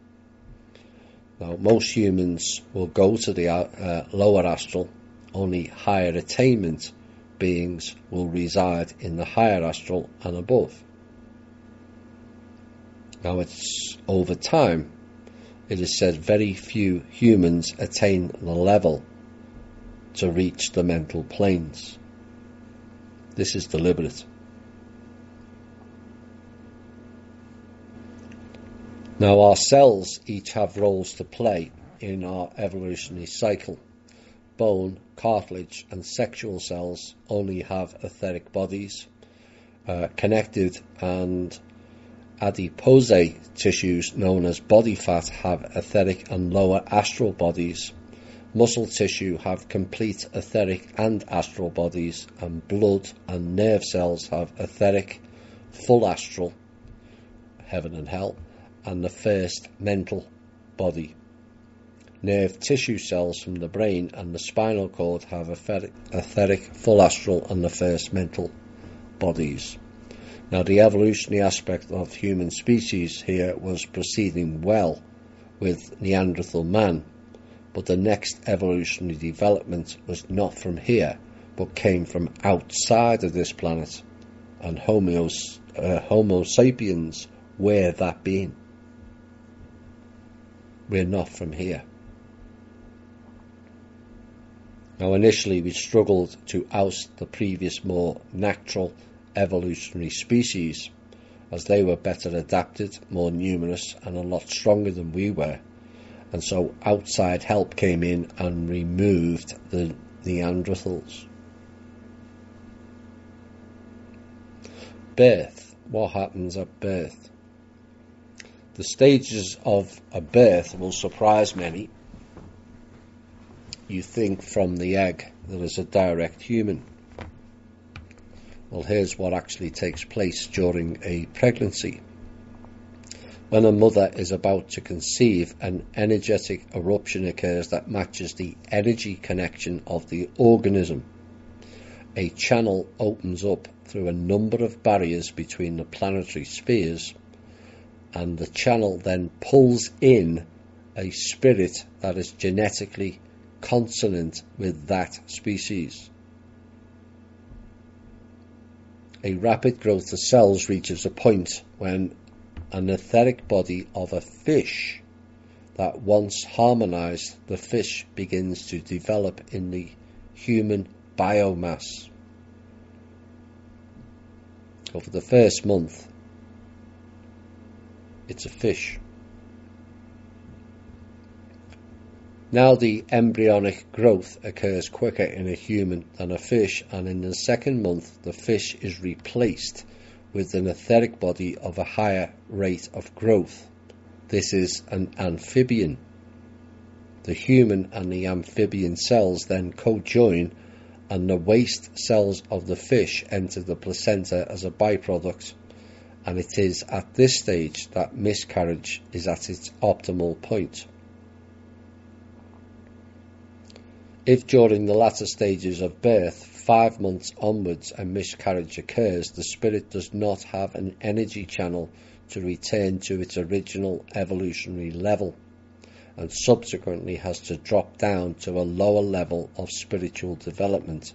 Speaker 1: Now, most humans will go to the lower astral. Only higher attainment beings will reside in the higher astral and above. Now, it's over time, it is said very few humans attain the level to reach the mental planes. This is deliberate. Now, our cells each have roles to play in our evolutionary cycle. Bone, cartilage and sexual cells only have etheric bodies. Connective and adipose tissues known as body fat have etheric and lower astral bodies. Muscle tissue have complete etheric and astral bodies, and blood and nerve cells have etheric, full astral, heaven and hell, and the first mental body. Nerve tissue cells from the brain and the spinal cord have etheric, full astral, and the first mental bodies. Now, the evolutionary aspect of human species here was proceeding well with Neanderthal man, but the next evolutionary development was not from here, but came from outside of this planet, and Homo sapiens were that being. We're not from here. Now, initially we struggled to oust the previous more natural evolutionary species, as they were better adapted, more numerous and a lot stronger than we were, and so outside help came in and removed the Neanderthals. Birth. What happens at birth? The stages of a birth will surprise many. You think from the egg there is a direct human. Well, here's what actually takes place during a pregnancy. When a mother is about to conceive, an energetic eruption occurs that matches the energy connection of the organism. A channel opens up through a number of barriers between the planetary spheres, and the channel then pulls in a spirit that is genetically consonant with that species. A rapid growth of cells reaches a point when an etheric body of a fish that once harmonized the fish begins to develop in the human biomass. Over the first month, it's a fish. Now the embryonic growth occurs quicker in a human than a fish, and in the second month the fish is replaced with an etheric body of a higher rate of growth. This is an amphibian. The human and the amphibian cells then co-join, and the waste cells of the fish enter the placenta as a byproduct, and it is at this stage that miscarriage is at its optimal point. If during the latter stages of birth, 5 months onwards, a miscarriage occurs, the spirit does not have an energy channel to return to its original evolutionary level, and subsequently has to drop down to a lower level of spiritual development,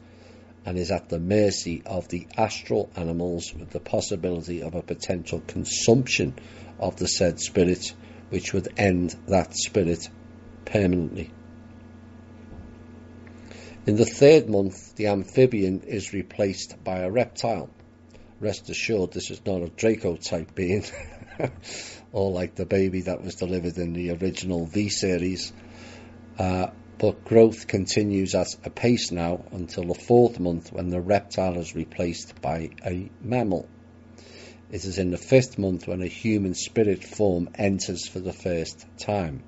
Speaker 1: and is at the mercy of the astral animals, with the possibility of a potential consumption of the said spirit, which would end that spirit permanently. In the 3rd month, the amphibian is replaced by a reptile. Rest assured, this is not a Draco type being, or like the baby that was delivered in the original V series. But growth continues at a pace now until the 4th month, when the reptile is replaced by a mammal. It is in the 5th month when a human spirit form enters for the first time.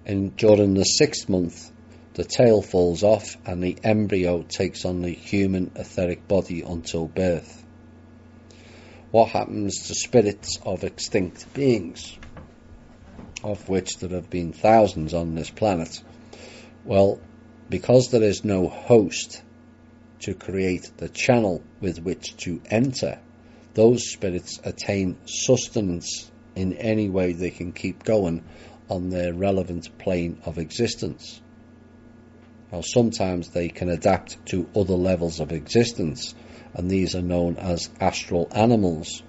Speaker 1: And during the 6th month, the tail falls off and the embryo takes on the human etheric body until birth. What happens to spirits of extinct beings, of which there have been thousands on this planet? Well, because there is no host to create the channel with which to enter, those spirits attain sustenance in any way they can keep going on their relevant plane of existence. Now, sometimes they can adapt to other levels of existence, and these are known as astral animals,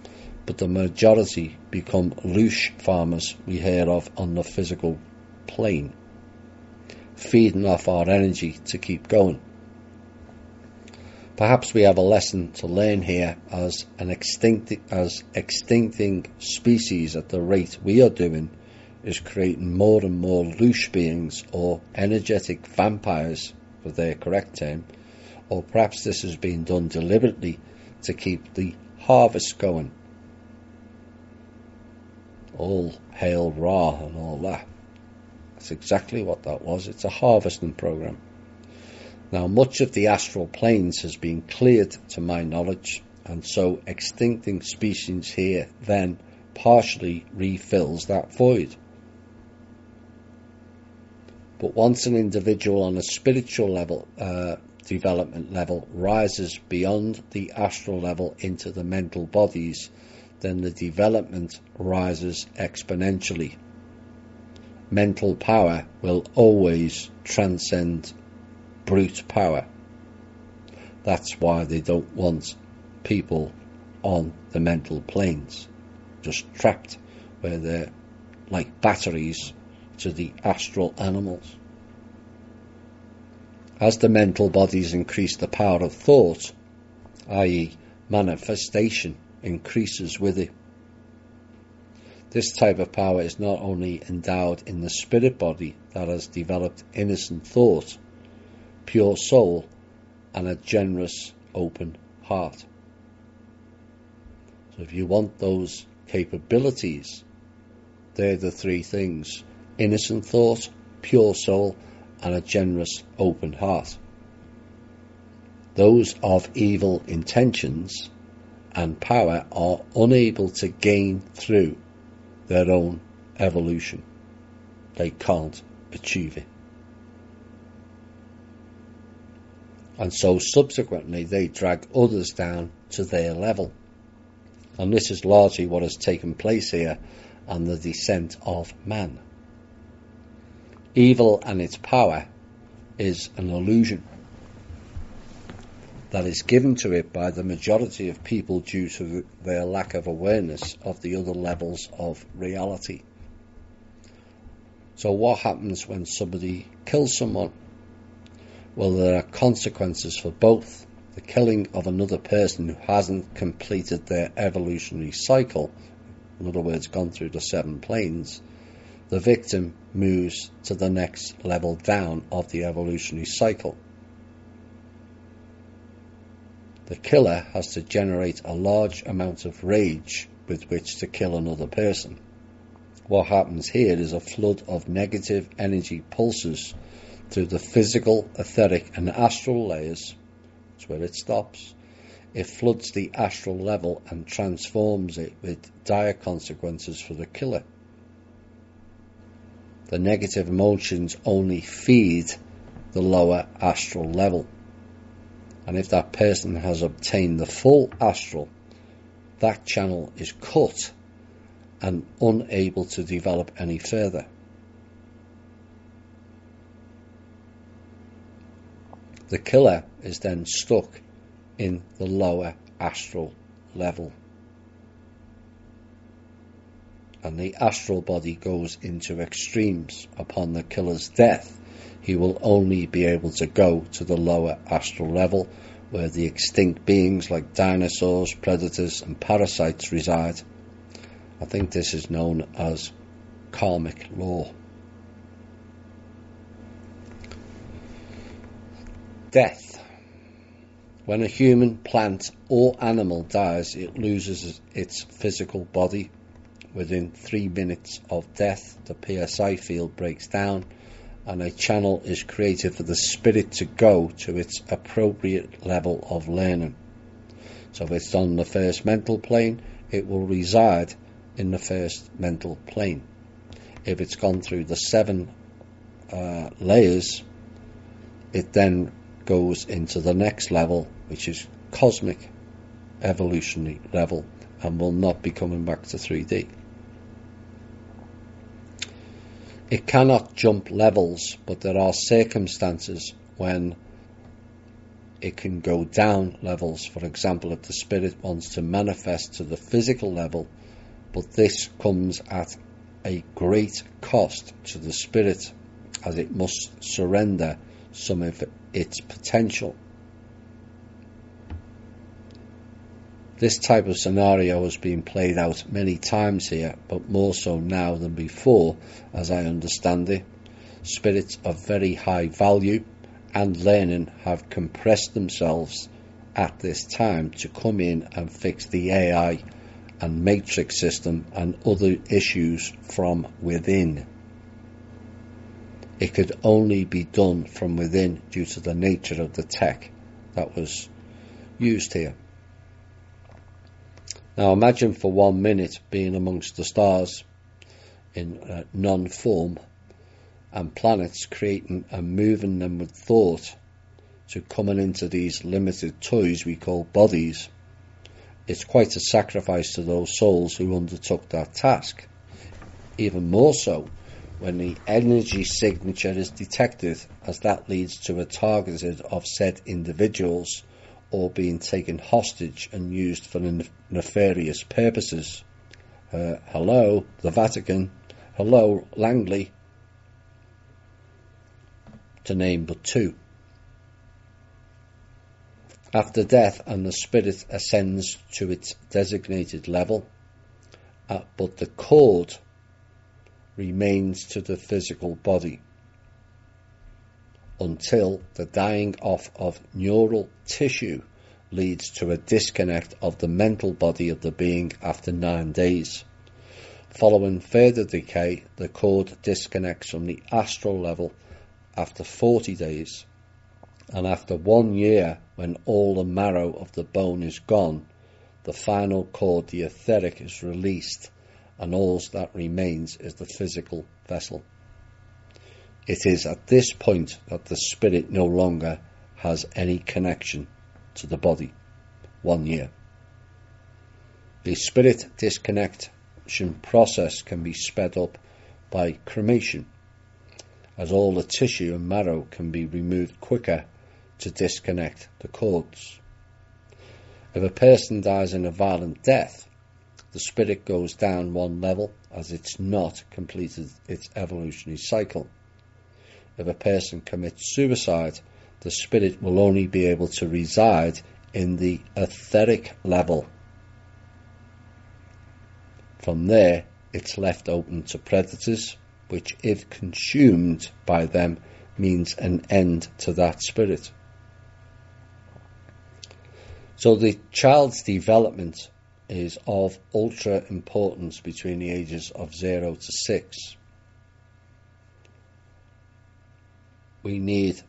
Speaker 1: but the majority become loosh farmers we hear of on the physical plane, feeding off our energy to keep going. Perhaps we have a lesson to learn here, as extincting species at the rate we are doing is creating more and more loosh beings, or energetic vampires for their correct term, or perhaps this has been done deliberately to keep the harvest going. All hail Ra and all that. That's exactly what that was. It's a harvesting program. Now, much of the astral planes has been cleared to my knowledge, and so extincting species here then partially refills that void. But once an individual on a spiritual level, development level, rises beyond the astral level into the mental bodies, then the development rises exponentially. Mental power will always transcend brute power. That's why they don't want people on the mental planes, just trapped where they're like batteries to the astral animals. As the mental bodies increase, the power of thought, i.e. manifestation, increases with it. This type of power is not only endowed in the spirit body that has developed innocent thought, pure soul, and a generous, open heart. So if you want those capabilities, they're the 3 things: innocent thought, pure soul, and a generous, open heart. Those of evil intentions and power are unable to gain through their own evolution. They can't achieve it. And so subsequently they drag others down to their level. And this is largely what has taken place here and the descent of man. Evil and its power is an illusion that is given to it by the majority of people due to their lack of awareness of the other levels of reality. So what happens when somebody kills someone? Well, there are consequences for both. The killing of another person who hasn't completed their evolutionary cycle, in other words, gone through the 7 planes, the victim moves to the next level down of the evolutionary cycle. The killer has to generate a large amount of rage with which to kill another person. What happens here is a flood of negative energy pulses through the physical, etheric and astral layers. That's where it stops. It floods the astral level and transforms it with dire consequences for the killer. The negative emotions only feed the lower astral level. And if that person has obtained the full astral, that channel is cut and unable to develop any further. The killer is then stuck in the lower astral level, and the astral body goes into extremes. Upon the killer's death, he will only be able to go to the lower astral level, where the extinct beings like dinosaurs, predators and parasites reside. I think this is known as karmic law. Death. When a human, plant or animal dies, it loses its physical body. Within 3 minutes of death, the PSI field breaks down and a channel is created for the spirit to go to its appropriate level of learning. So if it's on the first mental plane, it will reside in the first mental plane. If it's gone through the 7 layers, it then goes into the next level, which is cosmic evolutionary level, and will not be coming back to 3D. It cannot jump levels, but there are circumstances when it can go down levels. For example, if the spirit wants to manifest to the physical level, but this comes at a great cost to the spirit, as it must surrender some of its potential. This type of scenario has been played out many times here, but more so now than before, as I understand it. Spirits of very high value and learning have compressed themselves at this time to come in and fix the AI and matrix system and other issues from within. It could only be done from within due to the nature of the tech that was used here. Now imagine for 1 minute being amongst the stars in non-form and planets, creating and moving them with thought to coming into these limited toys we call bodies. It's quite a sacrifice to those souls who undertook that task. Even more so when the energy signature is detected, as that leads to a targeted of said individuals or being taken hostage and used for nefarious purposes. Hello, the Vatican. Hello, Langley. To name but 2. After death, and the spirit ascends to its designated level, but the cord remains to the physical body until the dying off of neural tissue leads to a disconnect of the mental body of the being after 9 days. Following further decay, the cord disconnects from the astral level after 40 days, and after 1 year, when all the marrow of the bone is gone, the final cord, the etheric, is released, and all that remains is the physical vessel. It is at this point that the spirit no longer has any connection to the body. 1 year. The spirit disconnection process can be sped up by cremation, as all the tissue and marrow can be removed quicker to disconnect the cords. If a person dies in a violent death, the spirit goes down 1 level, as it's not completed its evolutionary cycle. If a person commits suicide, the spirit will only be able to reside in the etheric level. From there, it's left open to predators, which, if consumed by them, means an end to that spirit. So the child's development is of ultra importance between the ages of 0 to 6. We need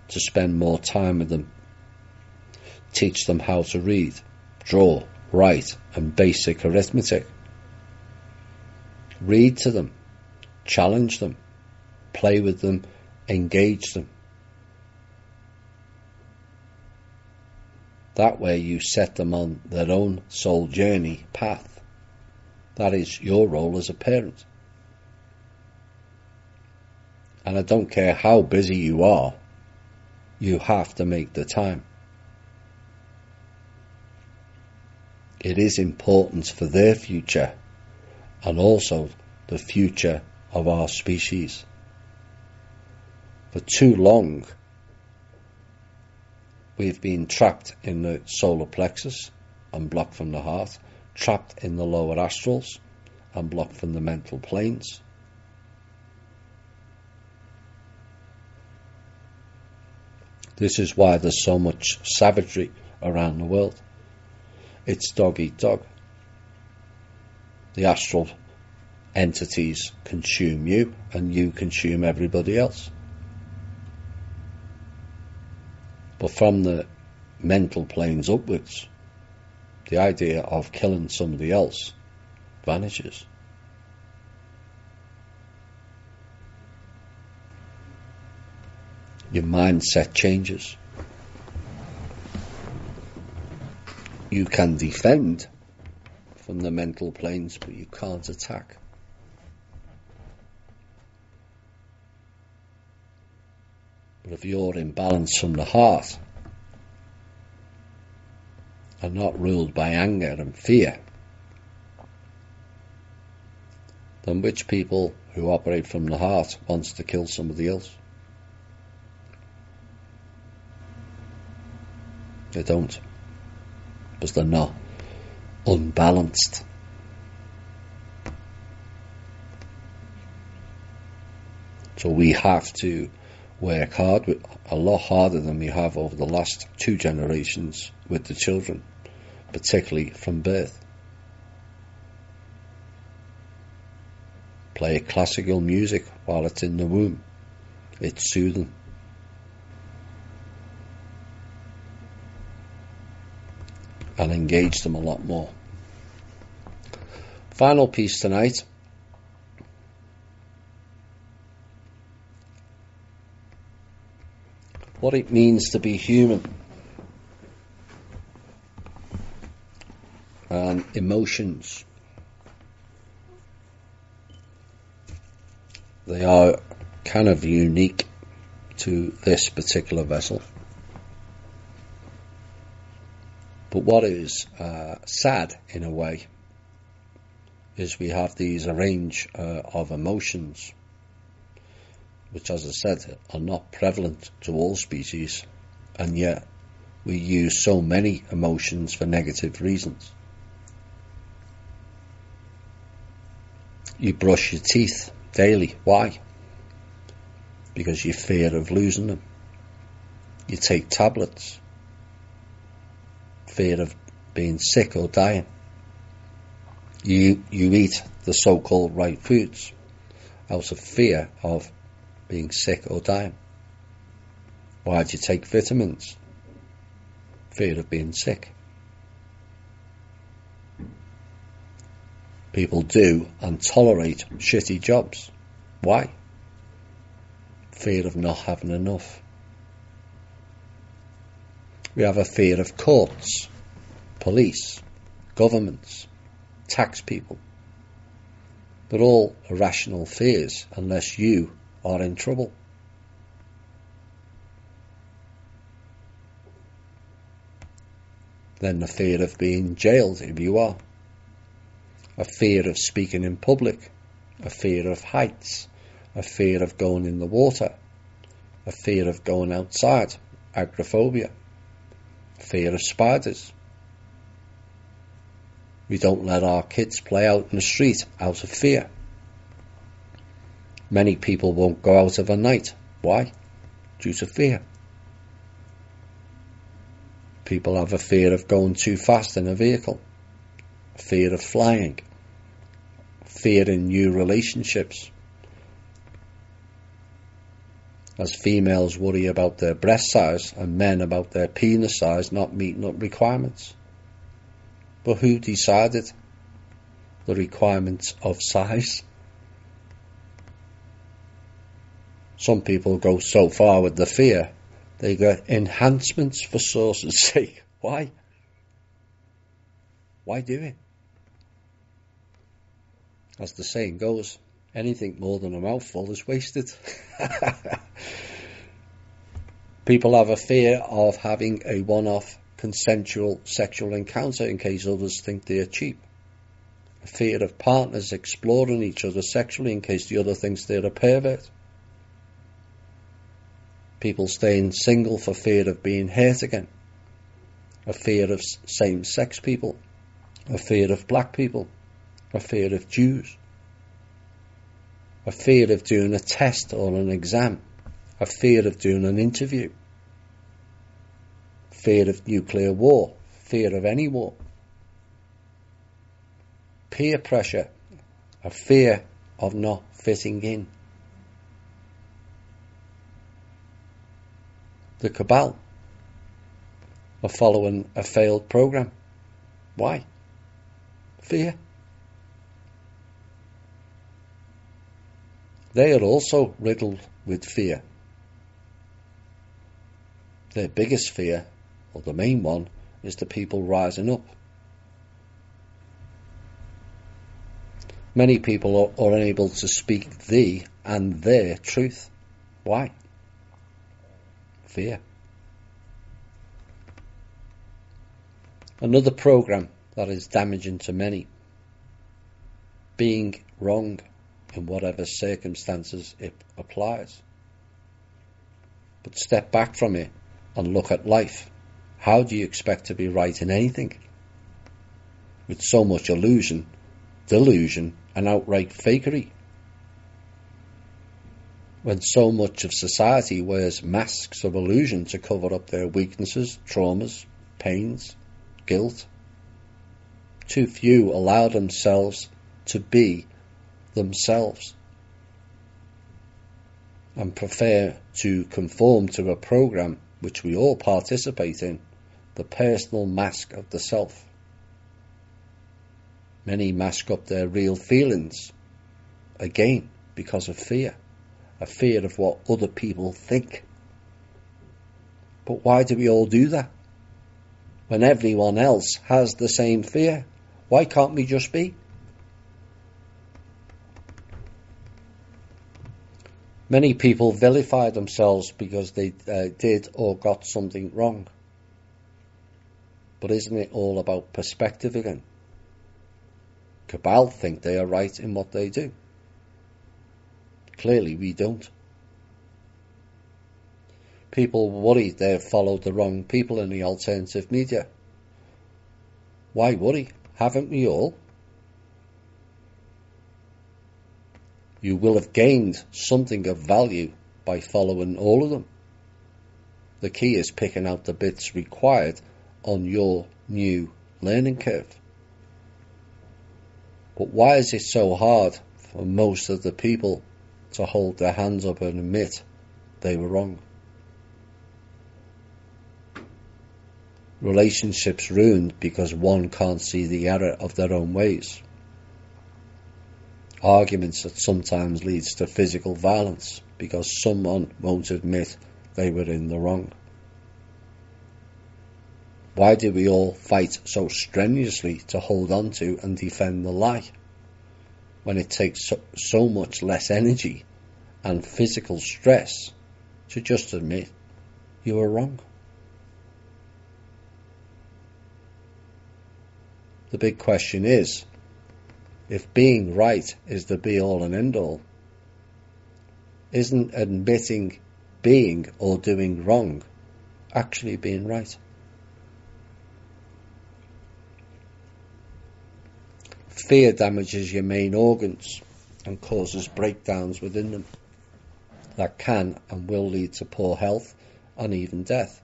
Speaker 1: to spend more time with them, teach them how to read, draw, write, and basic arithmetic. Read to them, challenge them, play with them, engage them. That way you set them on their own soul journey path. That is your role as a parent. And I don't care how busy you are, You have to make the time. It is important for their future and also the future of our species. For too long, we've been trapped in the solar plexus and blocked from the heart, trapped in the lower astrals and blocked from the mental planes. This is why there's so much savagery around the world. It's dog eat dog. The astral entities consume you and you consume everybody else. But from the mental planes upwards, the idea of killing somebody else vanishes. Your mindset changes. You can defend from the mental planes, but you can't attack. But if you're in balance from the heart and not ruled by anger and fear, then which people who operate from the heart wants to kill somebody else? They don't, because they're not unbalanced. So we have to work hard, a lot harder than we have over the last 2 generations with the children, particularly from birth. Play classical music while it's in the womb. It's soothing. And engage them a lot more. Final piece tonight. What it means to be human. And emotions. They are kind of unique to this particular vessel. But what is sad in a way is we have these range of emotions, which, as I said, are not prevalent to all species, and yet we use so many emotions for negative reasons. You brush your teeth daily. Why? Because you fear of losing them. You take tablets. Fear of being sick or dying. You eat the so-called right foods out of fear of being sick or dying. Why do you take vitamins? Fear of being sick. People do and tolerate shitty jobs. Why? Fear of not having enough. We have a fear of courts, police, governments, tax people. They're all irrational fears unless you are in trouble. Then the fear of being jailed if you are. A fear of speaking in public. A fear of heights. A fear of going in the water. A fear of going outside. Agoraphobia. Fear of spiders. We don't let our kids play out in the street out of fear. Many people won't go out of a night. Why? Due to fear. People have a fear of going too fast in a vehicle. Fear of flying. Fear in new relationships. As females worry about their breast size and men about their penis size not meeting up requirements. But who decided the requirements of size? Some people go so far with the fear, they get enhancements for source's sake. Why? Why do it? As the saying goes, anything more than a mouthful is wasted. People have a fear of having a one-off consensual sexual encounter in case others think they're cheap. A fear of partners exploring each other sexually in case the other thinks they're a pervert. People staying single for fear of being hurt again. A fear of same-sex people. A fear of black people. A fear of Jews. A fear of doing a test or an exam. A fear of doing an interview. Fear of nuclear war. Fear of any war. Peer pressure. A fear of not fitting in. The cabal are following a failed program. Why? Fear. They are also riddled with fear. Their biggest fear, or the main one, is the people rising up. Many people are unable to speak the and their truth. Why? Fear. Another program that is damaging to many. Being wrong in whatever circumstances it applies. But step back from it and look at life. How do you expect to be right in anything? With so much illusion, delusion, and outright fakery. When so much of society wears masks of illusion to cover up their weaknesses, traumas, pains, guilt. Too few allow themselves to be themselves and prefer to conform to a program which we all participate in, the personal mask of the self. Many mask up their real feelings, again, because of fear. A fear of what other people think. But why do we all do that? When everyone else has the same fear, why can't we just be? Many people vilify themselves because they did or got something wrong. But isn't it all about perspective again? Cabal think they are right in what they do. Clearly we don't. People worry they've followed the wrong people in the alternative media. Why worry? Haven't we all? You will have gained something of value by following all of them. The key is picking out the bits required on your new learning curve. But why is it so hard for most of the people to hold their hands up and admit they were wrong? Relationships ruined because one can't see the error of their own ways. Arguments that sometimes leads to physical violence because someone won't admit they were in the wrong. Why do we all fight so strenuously to hold on to and defend the lie when it takes so much less energy and physical stress to just admit you were wrong? The big question is, if being right is the be-all and end-all, isn't admitting being or doing wrong actually being right? Fear damages your main organs and causes breakdowns within them that can and will lead to poor health and even death.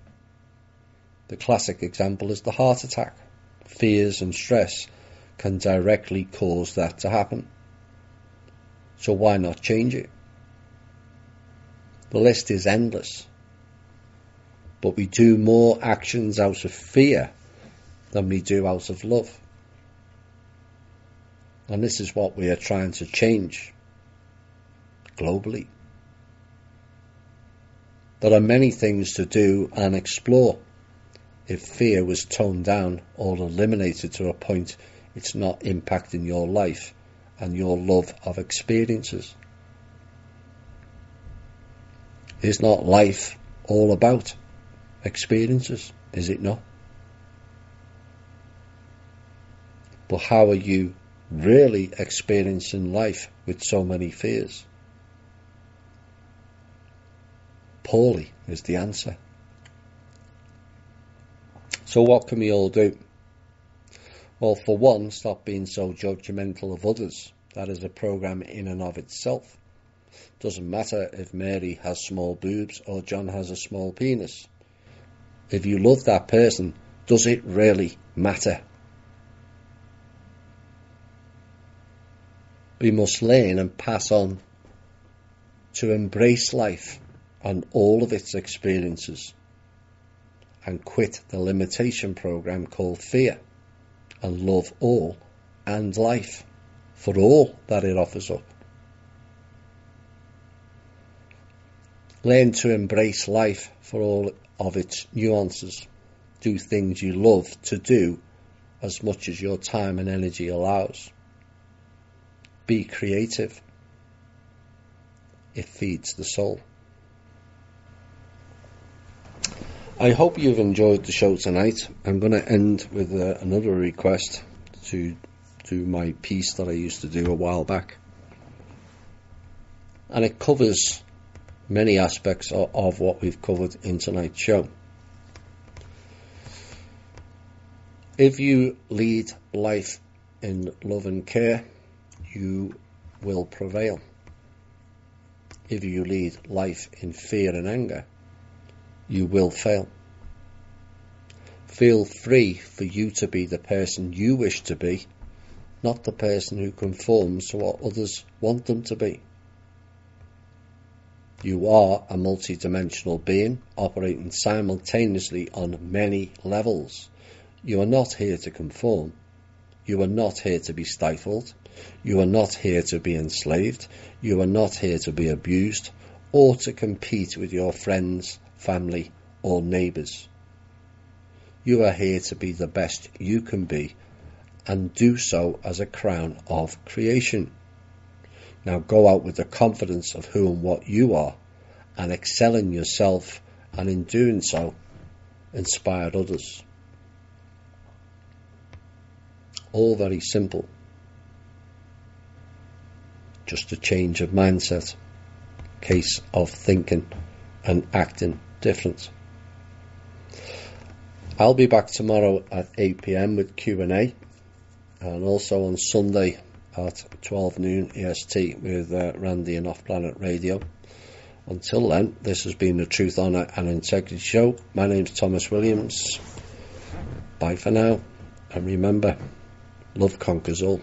Speaker 1: The classic example is the heart attack. Fears and stress can directly cause that to happen. So why not change it? The list is endless. But we do more actions out of fear than we do out of love. And this is what we are trying to change globally. There are many things to do and explore if fear was toned down or eliminated to a point it's not impacting your life and your love of experiences. Is not life all about experiences, is it not? But how are you really experiencing life with so many fears? Poorly is the answer. So what can we all do? Well, for one, stop being so judgmental of others. That is a program in and of itself. Doesn't matter if Mary has small boobs or John has a small penis. If you love that person, does it really matter? We must learn and pass on to embrace life and all of its experiences and quit the limitation program called fear and love all and life for all that it offers up. Learn to embrace life for all of its nuances. Do things you love to do as much as your time and energy allows. Be creative. It feeds the soul. I hope you've enjoyed the show tonight. I'm going to end with another request to do my piece that I used to do a while back. And it covers many aspects of what we've covered in tonight's show. If you lead life in love and care, you will prevail. If you lead life in fear and anger, you will fail. Feel free for you to be the person you wish to be, not the person who conforms to what others want them to be. You are a multi-dimensional being operating simultaneously on many levels. You are not here to conform. You are not here to be stifled. You are not here to be enslaved. You are not here to be abused or to compete with your friends, family or neighbours. You are here to be the best you can be and do so as a crown of creation. Now go out with the confidence of who and what you are and excel in yourself, and in doing so, inspire others. All very simple. Just a change of mindset. Case of thinking and acting different. I'll be back tomorrow at 8 p.m. with Q&A, and also on Sunday at 12 noon EST with Randy and Off Planet Radio. Until then, this has been the Truth, Honour and Integrity Show. My name's Thomas Williams. Bye for now, and remember, love conquers all.